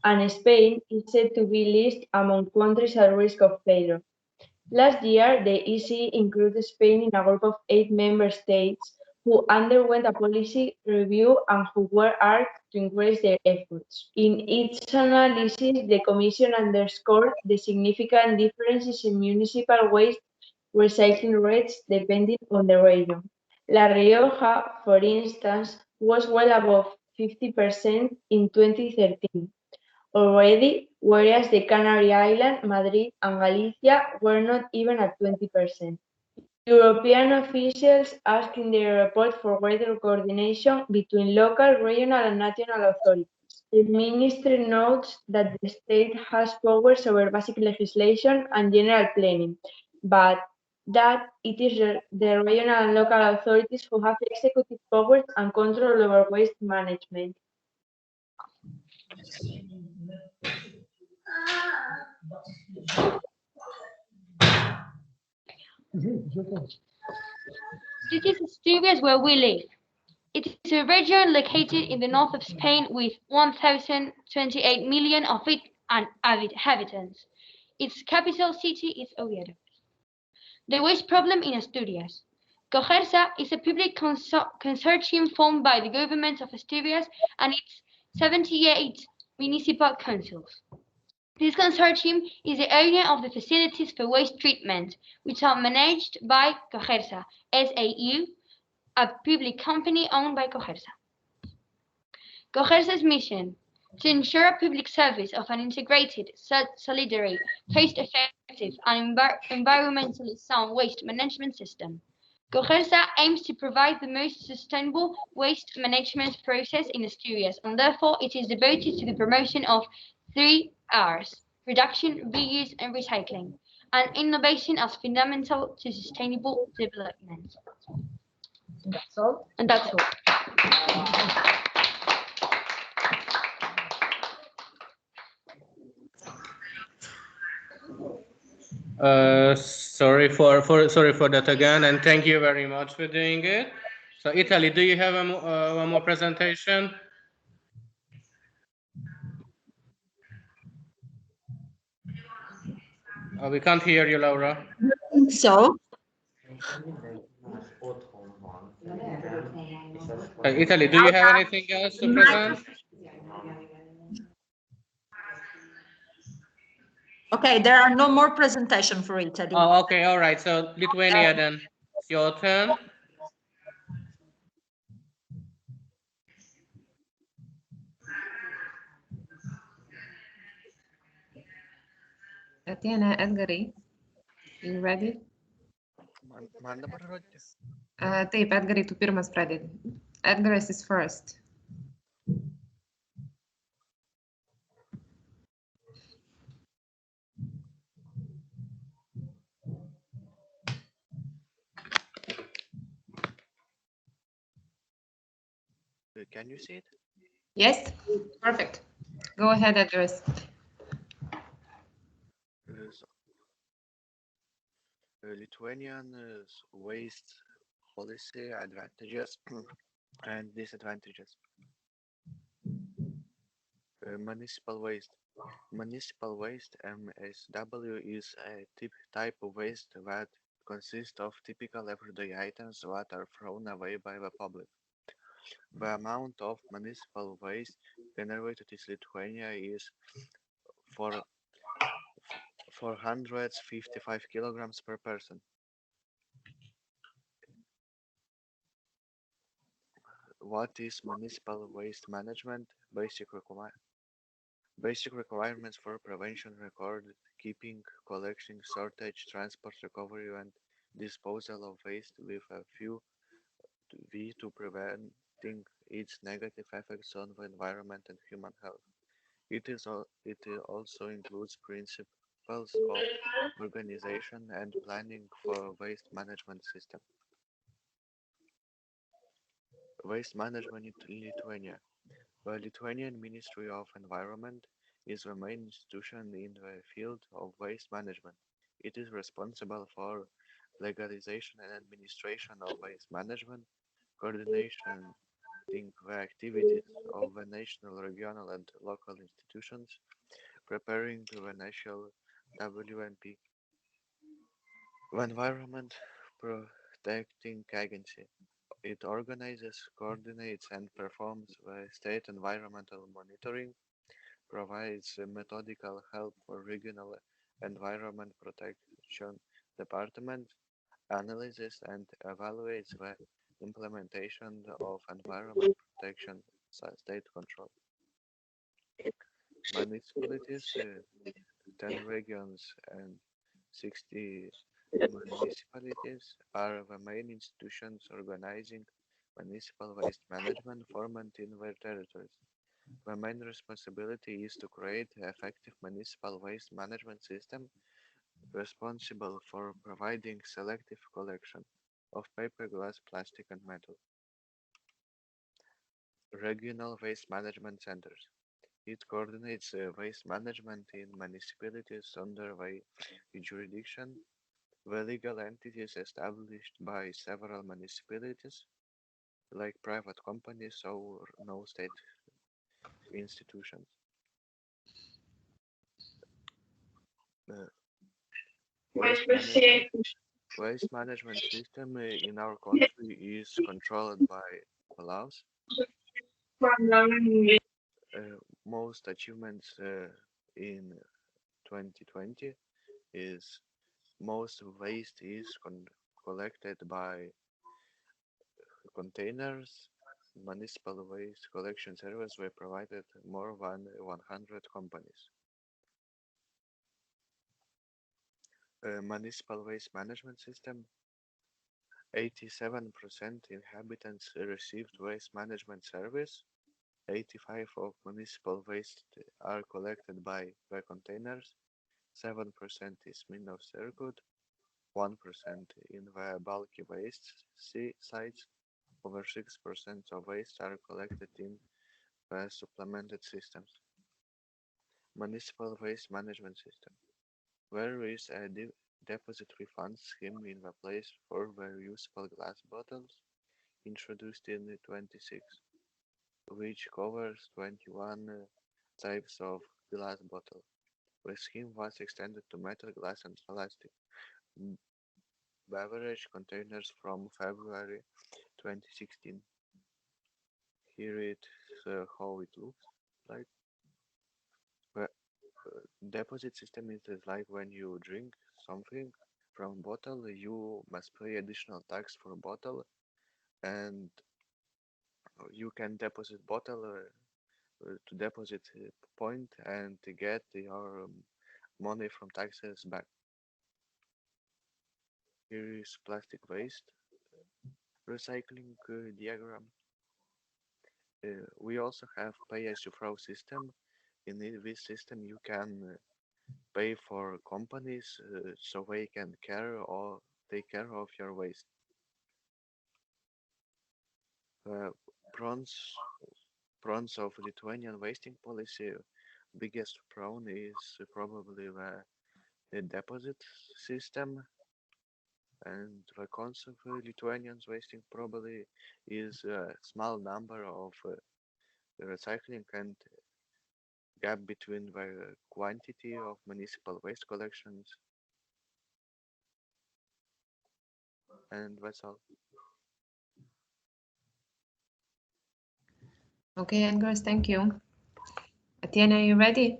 and Spain is said to be listed among countries at risk of failure. Last year, the EC included Spain in a group of 8 member states who underwent a policy review and who were asked to increase their efforts. In its analysis, the Commission underscored the significant differences in municipal waste recycling rates depending on the region. La Rioja, for instance, was well above 50% in 2013 already, whereas the Canary Islands, Madrid, and Galicia were not even at 20%. European officials asked in their report for greater coordination between local, regional, and national authorities. The ministry notes that the state has powers over basic legislation and general planning, but that it is the regional and local authorities who have executive powers and control over waste management. This is Asturias, where we live. It is a region located in the north of Spain with 1,028 million of it and inhabitants. Its capital city is Oviedo. The waste problem in Asturias. Cogersa is a public consortium formed by the government of Asturias and its 78 municipal councils. This consortium is the owner of the facilities for waste treatment, which are managed by Cogersa, SAU, a public company owned by Cogersa. Cogersa's mission: to ensure a public service of an integrated, solidary, cost-effective, and environmentally sound waste management system. Cogersa aims to provide the most sustainable waste management process in Asturias, and therefore it is devoted to the promotion of 3 R's: reduction, reuse, and recycling, and innovation as fundamental to sustainable development. That's all. And that's all. Sorry for that again, and thank you very much for doing it. So Italy, do you have one more presentation? We can't hear you, Laura. So. Italy, do you have anything else to present? Okay, there are no more presentation for Italy. Oh, okay, all right. So Lithuania, then it's your turn. Tatiana, Edgar, you ready? Man dabar rodyti? Taip, Edgarai, tu pirmas pradedi. Edgaras is first. Can you see it? Yes, perfect. Go ahead, Edgaras. Lithuanian waste policy advantages and disadvantages. Municipal waste. Municipal waste (MSW) is a type of waste that consists of typical everyday items that are thrown away by the public. The amount of municipal waste generated in Lithuania is 455 kilograms per person. What is municipal waste management? Basic requirements for prevention, record keeping, collection, sortage, transport, recovery, and disposal of waste with a few to preventing its negative effects on the environment and human health. It also includes principles of organization and planning for waste management system. Waste management in Lithuania. The Lithuanian Ministry of Environment is the main institution in the field of waste management. It is responsible for legalization and administration of waste management, coordination the activities of the national, regional, and local institutions, preparing the national WNP, the Environment Protecting Agency. It organizes, coordinates, and performs the state environmental monitoring, provides methodical help for regional environment protection department, analyzes and evaluates the implementation of environment protection state control. Municipalities, 10 regions and 60 municipalities are the main institutions organizing municipal waste management formed in their territories. The main responsibility is to create an effective municipal waste management system responsible for providing selective collection of paper, glass, plastic, and metal. Regional waste management centers. It coordinates waste management in municipalities under the jurisdiction. The legal entities established by several municipalities, like private companies or no state institutions. Waste management system in our country is controlled by laws. Most achievements in 2020 is most waste is collected by containers. Municipal waste collection service were provided more than 100 companies. Municipal waste management system. 87% inhabitants received waste management service. 85% of municipal waste are collected by the containers. 7% is mean of circuit. 1% in the bulky waste sites. Over 6% of waste are collected in the supplemented systems. Municipal waste management system. There is a deposit refund scheme in the place for the reusable glass bottles introduced in 26, which covers 21 types of glass bottle. The scheme was extended to metal, glass, and plastic beverage containers from February 2016. Here it's how it looks like. The deposit system is like when you drink something from bottle, you must pay additional tax for bottle, and you can deposit bottle to deposit point and to get your money from taxes back. Here is plastic waste recycling diagram. We also have pay-as-you-throw system. In this system, you can pay for companies so they can care or take care of your waste. Prawns of Lithuanian wasting policy. Biggest prawn is probably the deposit system, and the cons of Lithuanians wasting probably is a small number of recycling and gap between the quantity of municipal waste collections. And that's all. Okay, Edgars, thank you. Atiana, are you ready?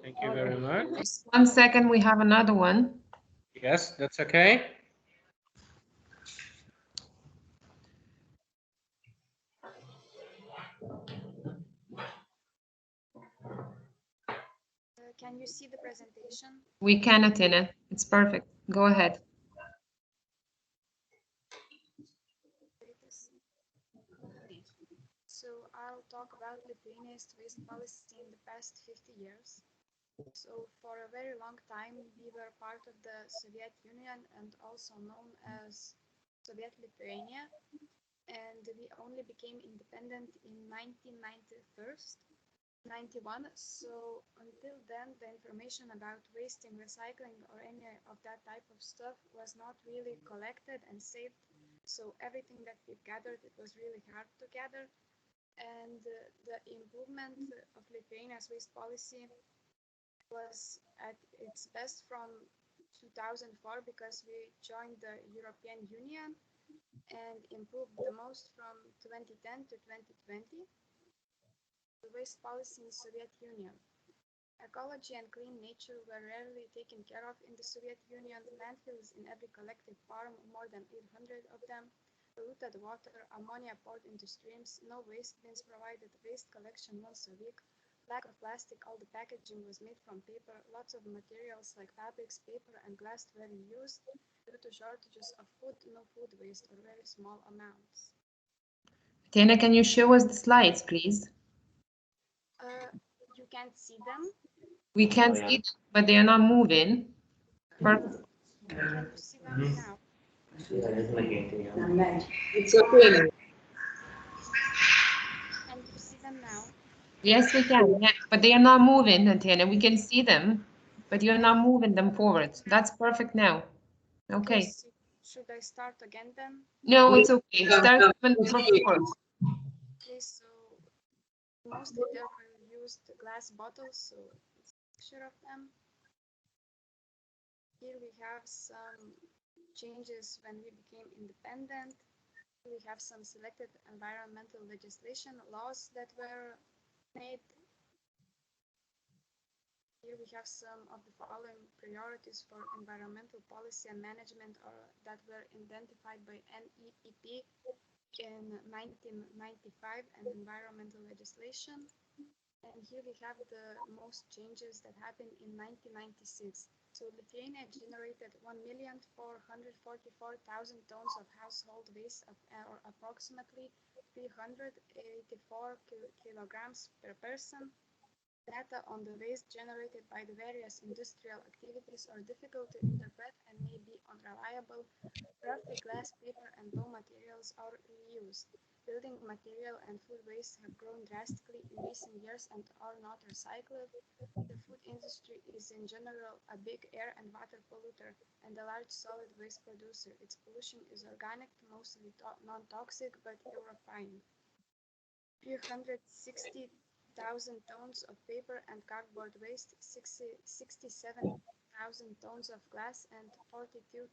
Thank you very much. Just 1 second, we have another one. Yes, that's okay. Can you see the presentation? We can, Atiana. It's perfect. Go ahead. So I'll talk about Lithuania's waste policy in the past 50 years. So for a very long time, we were part of the Soviet Union and also known as Soviet Lithuania. And we only became independent in 1991. So until then, the information about wasting, recycling, or any of that type of stuff was not really collected and saved. So everything that we've gathered, it was really hard to gather. And the improvement of Lithuania's waste policy was at its best from 2004 because we joined the European Union, and improved the most from 2010 to 2020. The waste policy in the Soviet Union. Ecology and clean nature were rarely taken care of in the Soviet Union. Landfills in every collective farm, more than 800 of them. Polluted water, ammonia poured into streams, no waste bins provided, waste collection once a week, lack of plastic, all the packaging was made from paper, lots of materials like fabrics, paper and glass were reused. Due to shortages of food, no food waste or very small amounts. Atiana, can you show us the slides, please? You can't see them. We can see them, but they are not moving. Perfect. Can you see them now? It's okay. Can you see them now? Yes, we can. Yeah, but they are not moving, Atiana. We can see them, but you're not moving them forward. That's perfect now. Okay. So should I start again then? No, it's okay. Start from before. Okay, so mostly there were used glass bottles, so it's a picture of them. Here we have some changes when we became independent. We have some selected environmental legislation laws that were made. Here we have some of the following priorities for environmental policy and management that were identified by NEEP in 1995 and environmental legislation. And here we have the most changes that happened in 1996. So Lithuania generated 1,444,000 tons of household waste, or approximately 384 kilograms per person. Data on the waste generated by the various industrial activities are difficult to interpret and may be unreliable. Roughly glass, paper, and raw materials are reused. Building material and food waste have grown drastically in recent years and are not recycled. The food industry is in general a big air and water polluter and a large solid waste producer. Its pollution is organic, mostly non-toxic, but Eurofine. 360,000 tons of paper and cardboard waste, 67,000 tons of glass, and 42,000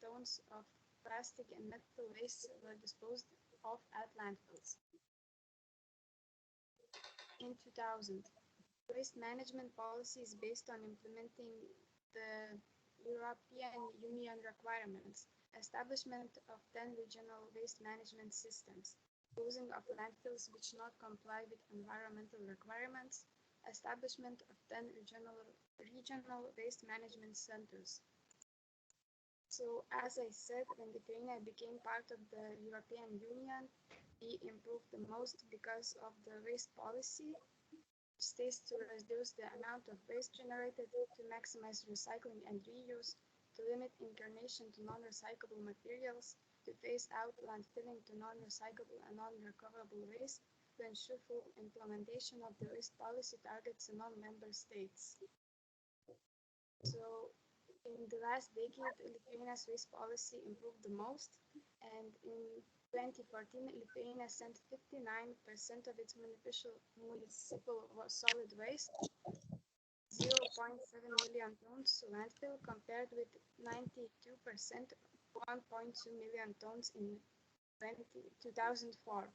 tons of plastic and metal waste were disposed of at landfills. In 2000, waste management policy is based on implementing the European Union requirements, establishment of 10 regional waste management systems, closing of landfills which not comply with environmental requirements, establishment of 10 regional waste management centers. So, as I said, when Lithuania became part of the European Union, we improved the most because of the waste policy, which states to reduce the amount of waste generated, to maximize recycling and reuse, to limit incarnation to non-recyclable materials, to phase out landfilling to non-recyclable and non-recoverable waste, to ensure full implementation of the waste policy targets in non-member states. So, in the last decade, Lithuania's waste policy improved the most, and in 2014, Lithuania sent 59% of its municipal solid waste, 0.7 million tons to landfill, compared with 92%, 1.2 million tons in 2004.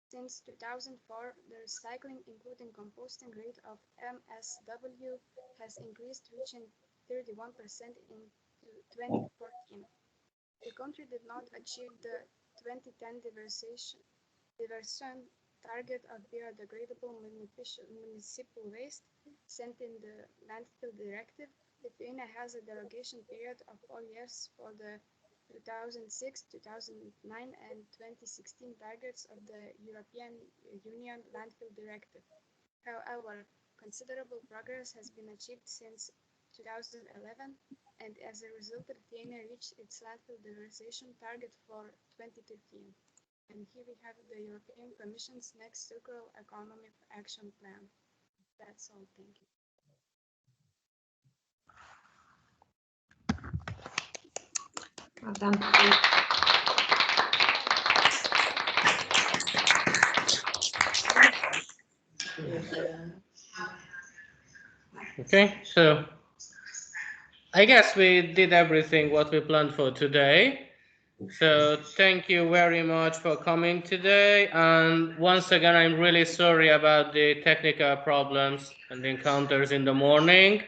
Since 2004, the recycling, including composting rate of MSW, has increased, reaching 31% in 2014. The country did not achieve the 2010 diversion target of biodegradable municipal waste sent in the landfill directive. Lithuania has a derogation period of 4 years for the 2006, 2009, and 2016 targets of the European Union landfill directive. However, considerable progress has been achieved since 2011, and as a result, Lithuania reached its landfill diversion target for 2013. And here we have the European Commission's next circular economy action plan. That's all. Thank you. Well done. Okay, so I guess we did everything what we planned for today. So thank you very much for coming today. And once again, I'm really sorry about the technical problems and encounters in the morning.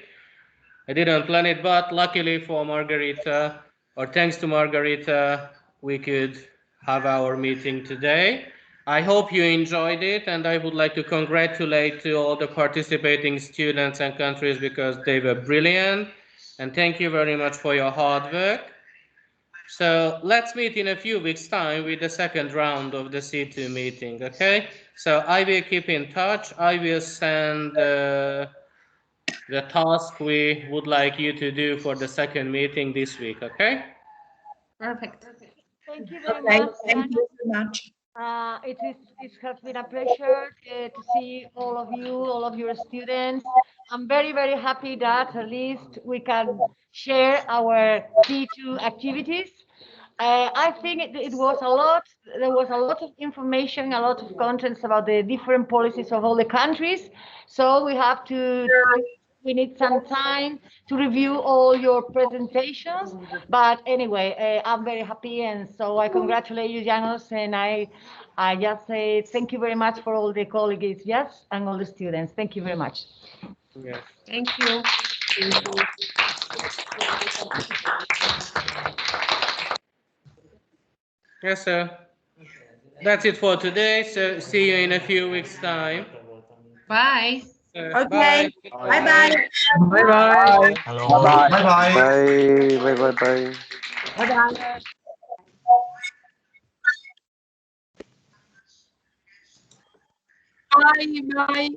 I didn't plan it, but luckily for Margarita, or thanks to Margarita, we could have our meeting today. I hope you enjoyed it, and I would like to congratulate to all the participating students and countries because they were brilliant. And thank you very much for your hard work. So let's meet in a few weeks' time with the second round of the C2 meeting, okay? So I will keep in touch. I will send the task we would like you to do for the second meeting this week, okay? Perfect. Thank you very Okay, much. thank you so much. It has been a pleasure to see all of you, all of your students. I'm very, very happy that at least we can share our C2 activities. I think it was a lot. There was a lot of information, a lot of contents about the different policies of all the countries. So we need some time to review all your presentations. But anyway, I'm very happy, and so I congratulate you, Janos, and I just say thank you very much for all the colleagues, yes, and all the students. Thank you very much. Yes. Thank you. Yes, sir. That's it for today. So see you in a few weeks' time. Bye. Okay. Bye. Bye-bye. Bye-bye. Hello. Bye-bye. Bye-bye. Bye. Bye-bye. Bye.